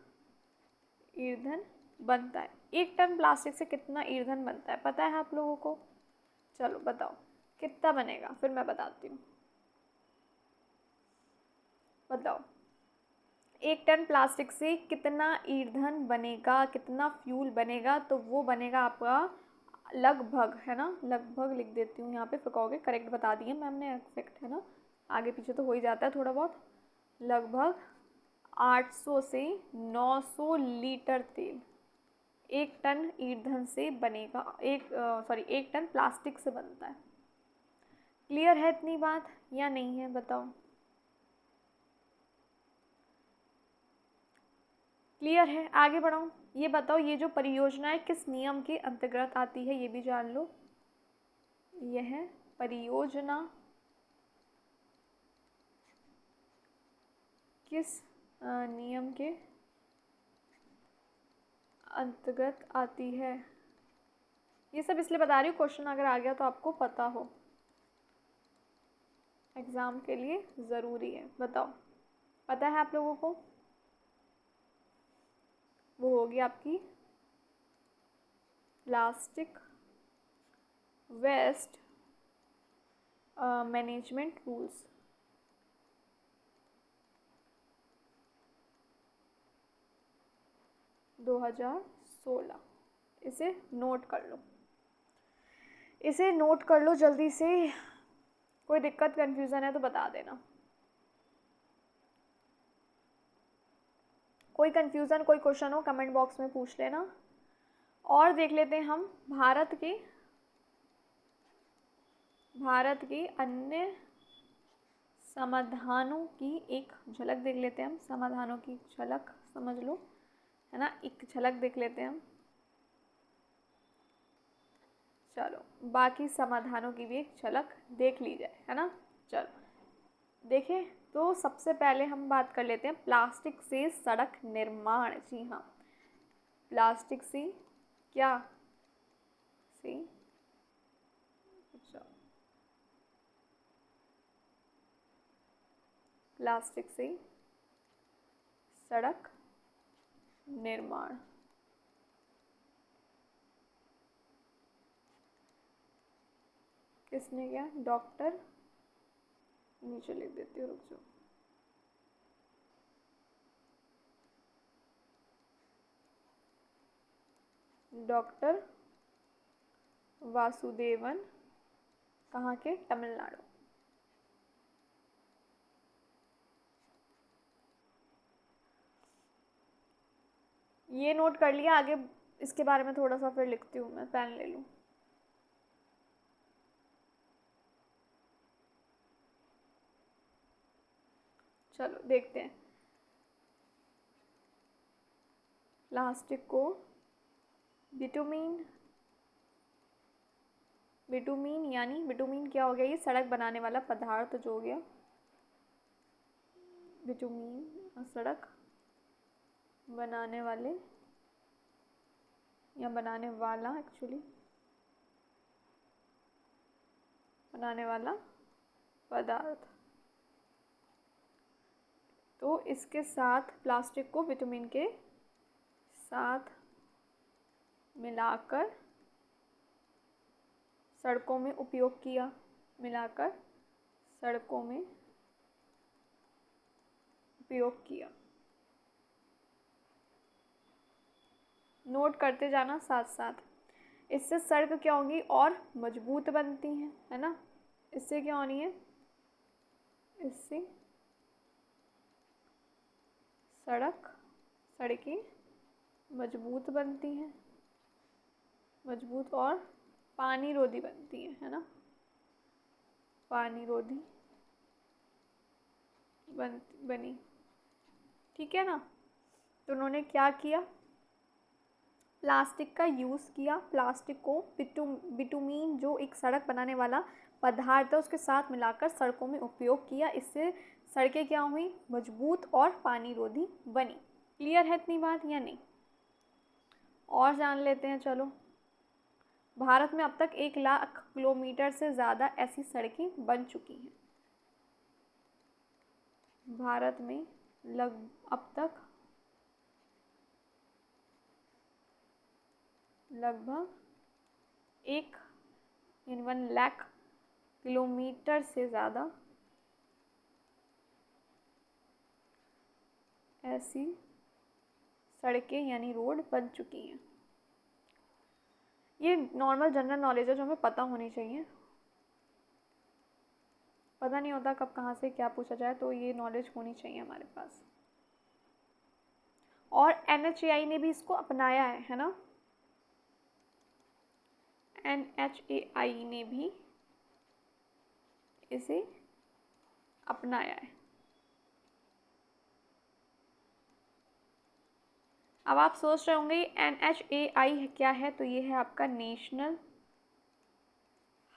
ईंधन बनता है? 1 टन प्लास्टिक से कितना ईंधन बनता है, पता है आप लोगों को? चलो बताओ कितना बनेगा, फिर मैं बताती हूँ। बताओ 1 टन प्लास्टिक से कितना ईंधन बनेगा, कितना फ्यूल बनेगा? तो वो बनेगा आपका लगभग, है ना, लगभग लिख देती हूँ यहाँ पे, फिर कहोगे करेक्ट बता दिए मैम ने, एक्सेक्ट है ना, आगे पीछे तो हो ही जाता है थोड़ा बहुत। लगभग 800 से 900 लीटर तेल 1 टन ईंधन से बनेगा। 1 टन प्लास्टिक से बनता है। क्लियर है इतनी बात या नहीं है? बताओ क्लियर है? आगे बढ़ाऊँ? ये बताओ ये जो परियोजनाएं किस नियम के अंतर्गत आती है, ये भी जान लो। यह परियोजना किस नियम के अंतर्गत आती है? ये सब इसलिए बता रही हूँ, क्वेश्चन अगर आ गया तो आपको पता हो, एग्ज़ाम के लिए ज़रूरी है। बताओ पता है आप लोगों को? वो होगी आपकी प्लास्टिक वेस्ट मैनेजमेंट रूल्स। दो 2016। इसे नोट कर लो, इसे नोट कर लो जल्दी से। कोई दिक्कत कन्फ्यूज़न है तो बता देना। कोई कन्फ्यूज़न, कोई क्वेश्चन हो कमेंट बॉक्स में पूछ लेना। और देख लेते हैं हम भारत के अन्य समाधानों की एक झलक देख लेते हैं हम। समाधानों की झलक समझ लो, है ना, एक झलक देख लेते हैं हम। चलो बाकी समाधानों की भी एक झलक देख ली जाए, है ना। चलो देखें तो सबसे पहले हम बात कर लेते हैं प्लास्टिक से सड़क निर्माण। जी हाँ, प्लास्टिक से क्या से प्लास्टिक से सड़क निर्माण। किसने किया? डॉक्टर, नीचे लिख देती हूँ, रुक जाओ। डॉक्टर वासुदेवन, कहाँ के? तमिलनाडु। ये नोट कर लिया, आगे इसके बारे में थोड़ा सा फिर लिखती हूँ मैं, पेन ले लूँ। चलो देखते हैं। प्लास्टिक को बिटुमीन, बिटुमीन यानी बिटुमीन क्या हो गया? ये सड़क बनाने वाला पदार्थ जो हो गया, बिटुमीन सड़क बनाने वाले या बनाने वाला, एक्चुअली बनाने वाला पदार्थ। तो इसके साथ प्लास्टिक को बिटुमीन के साथ मिलाकर सड़कों में उपयोग किया, मिलाकर सड़कों में उपयोग किया। नोट करते जाना साथ साथ। इससे सड़क क्या होगी? और मजबूत बनती हैं, है ना? इससे क्या होनी है? इससे सड़कें मजबूत बनती हैं, मजबूत और पानी रोधी बनती है ना? पानी रोधी बनी, ठीक है ना? तो उन्होंने क्या किया? प्लास्टिक का यूज़ किया, प्लास्टिक को बिटुमीन जो एक सड़क बनाने वाला पदार्थ है उसके साथ मिलाकर सड़कों में उपयोग किया। इससे सड़कें क्या हुई? मजबूत और पानी रोधी बनी। क्लियर है इतनी बात या नहीं? और जान लेते हैं चलो। भारत में अब तक 1,00,000 किलोमीटर से ज़्यादा ऐसी सड़कें बन चुकी हैं। भारत में अब तक लगभग 1,00,000 किलोमीटर से ज़्यादा ऐसी सड़कें यानी रोड बन चुकी हैं। ये नॉर्मल जनरल नॉलेज है जो हमें पता होनी चाहिए। पता नहीं होता कब कहाँ से क्या पूछा जाए, तो ये नॉलेज होनी चाहिए हमारे पास। और NHAI ने भी इसको अपनाया है ना? NHAI ने भी इसे अपनाया है। अब आप सोच रहे होंगे NHAI क्या है? तो ये है आपका नेशनल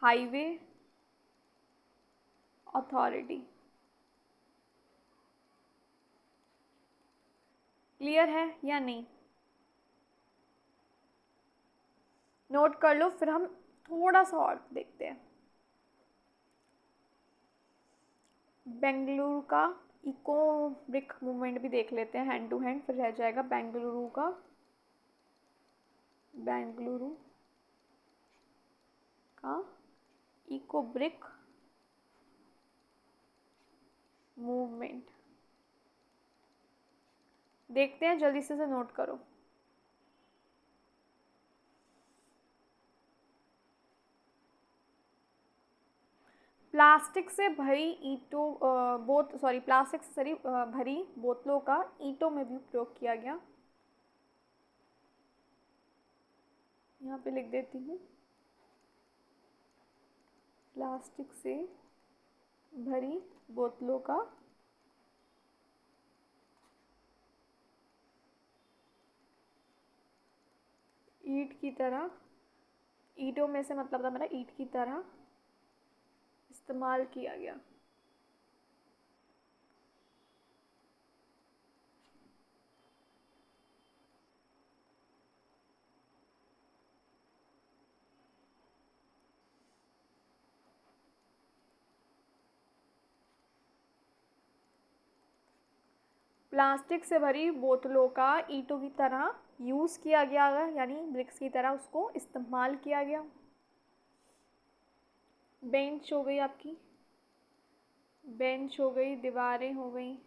हाईवे अथॉरिटी। क्लियर है या नहीं? नोट कर लो, फिर हम थोड़ा सा और देखते हैं। बेंगलुरु का इको ब्रिक मूवमेंट भी देख लेते हैं हैंड टू हैंड, फिर रह जाएगा बेंगलुरु का इको ब्रिक मूवमेंट देखते हैं, जल्दी से नोट करो। प्लास्टिक से भरी प्लास्टिक से भरी बोतलों का ईंटों में भी प्रयोग किया गया। यहाँ पे लिख देती हूँ, प्लास्टिक से भरी बोतलों का ईंट की तरह, ईंटों में से मतलब था मेरा ईंट की तरह इस्तेमाल किया गया। प्लास्टिक से भरी बोतलों का ईंटों की तरह यूज़ किया गया, यानी ब्रिक्स की तरह उसको इस्तेमाल किया गया। बेंच हो गई आपकी, बेंच हो गई, दीवारें हो गई,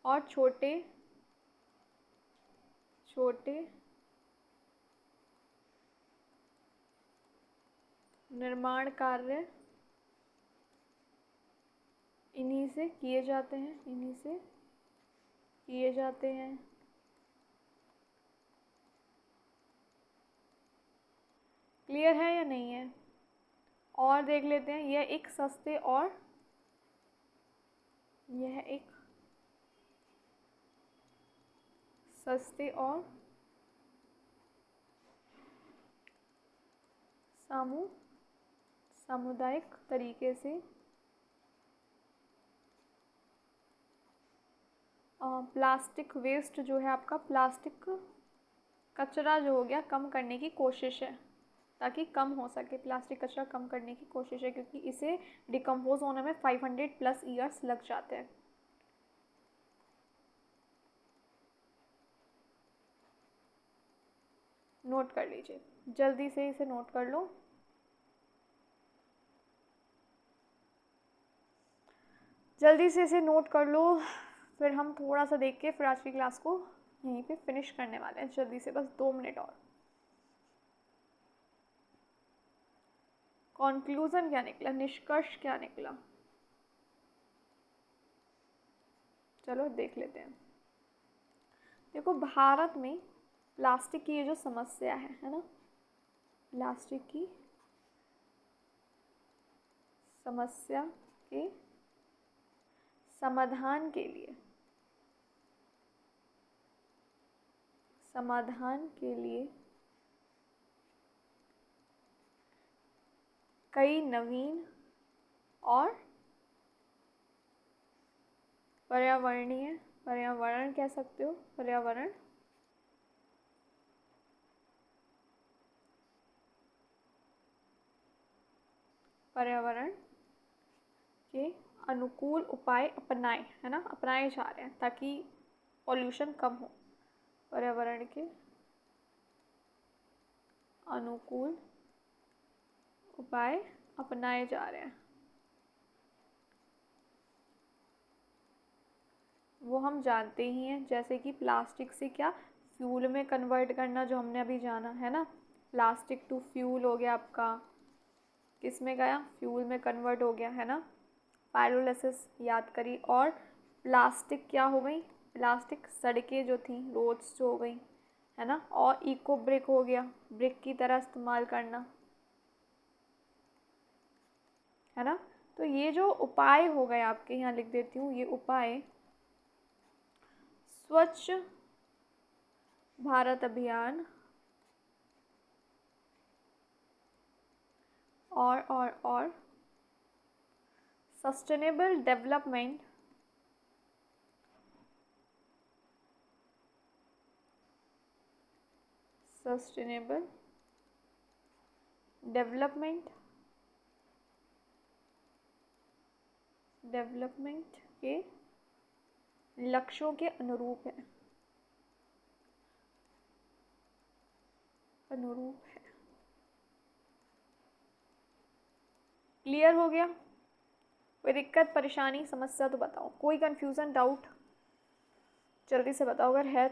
और छोटे छोटे निर्माण कार्य इन्हीं से किए जाते हैं, इन्हीं से किए जाते हैं। क्लियर है या नहीं है? और देख लेते हैं, यह एक सस्ते और सामुदायिक तरीके से प्लास्टिक वेस्ट जो है आपका, प्लास्टिक कचरा जो हो गया, कम करने की कोशिश है, ताकि कम हो सके। प्लास्टिक कचरा कम करने की कोशिश है, क्योंकि इसे डिकम्पोज होने में 500+ ईयर्स लग जाते हैं। नोट कर लीजिए, जल्दी से इसे नोट कर लो। जल्दी से इसे नोट कर लो, फिर हम थोड़ा सा देख के फिर आज की क्लास को यहीं पे फिनिश करने वाले हैं। जल्दी से, बस 2 मिनट और। कॉन्क्लूज़न क्या निकला, निष्कर्ष क्या निकला, चलो देख लेते हैं। देखो, भारत में प्लास्टिक की ये जो समस्या है ना, प्लास्टिक की समस्या के समाधान के लिए कई नवीन और पर्यावरण कह सकते हो, पर्यावरण के अनुकूल उपाय अपनाए, है ना, अपनाए जा रहे हैं ताकि पॉल्यूशन कम हो। पर्यावरण के अनुकूल उपाय अपनाए जा रहे हैं, वो हम जानते ही हैं। जैसे कि प्लास्टिक से क्या फ्यूल में कन्वर्ट करना, जो हमने अभी जाना है ना, प्लास्टिक टू फ्यूल हो गया आपका, किस में गया, फ्यूल में कन्वर्ट हो गया, है ना, पायरोलिसिस याद करी। और प्लास्टिक क्या हो गई, प्लास्टिक सड़कें जो थी, रोड्स जो हो गई, है ना। और इको ब्रिक हो गया, ब्रिक की तरह इस्तेमाल करना, है ना। तो ये जो उपाय हो गए आपके, यहाँ लिख देती हूँ, ये उपाय स्वच्छ भारत अभियान और सस्टेनेबल डेवलपमेंट के लक्ष्यों के अनुरूप है, क्लियर हो गया? कोई दिक्कत, परेशानी, समस्या तो बताओ, कोई कंफ्यूजन, डाउट जल्दी से बताओ अगर है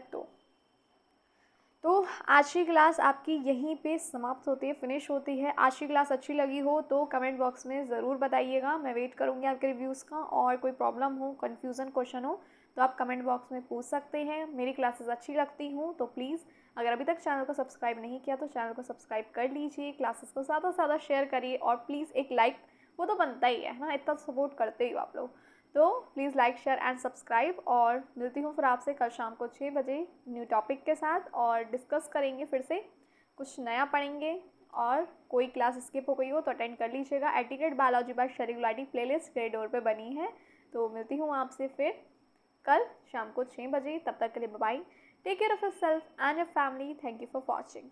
तो आज की क्लास आपकी यहीं पे समाप्त होती है, फिनिश होती है। आज की क्लास अच्छी लगी हो तो कमेंट बॉक्स में ज़रूर बताइएगा, मैं वेट करूँगी आपके रिव्यूज़ का। और कोई प्रॉब्लम हो, कन्फ्यूज़न, क्वेश्चन हो तो आप कमेंट बॉक्स में पूछ सकते हैं। मेरी क्लासेस अच्छी लगती हूँ तो प्लीज़, अगर अभी तक चैनल को सब्सक्राइब नहीं किया तो चैनल को सब्सक्राइब कर लीजिए, क्लासेस को ज़्यादा से ज़्यादा शेयर करिए, और प्लीज़ एक लाइक, वो तो बनता ही है ना, इतना सपोर्ट करते ही हो आप लोग, तो please like, share and subscribe. और मिलती हूँ फिर आपसे कल शाम को 6 बजे न्यू टॉपिक के साथ, और डिस्कस करेंगे, फिर से कुछ नया पढ़ेंगे। और कोई क्लास स्किप हो गई हो तो अटेंड कर लीजिएगा। एटीकेट बायोलॉजी बाय शरी गुलाटी प्लेलिस्ट ग्रेड 4 पे बनी है। तो मिलती हूँ आपसे फिर कल शाम को 6 बजे। तब तक के लिए bye, take care of yourself and your family. Thank you for watching.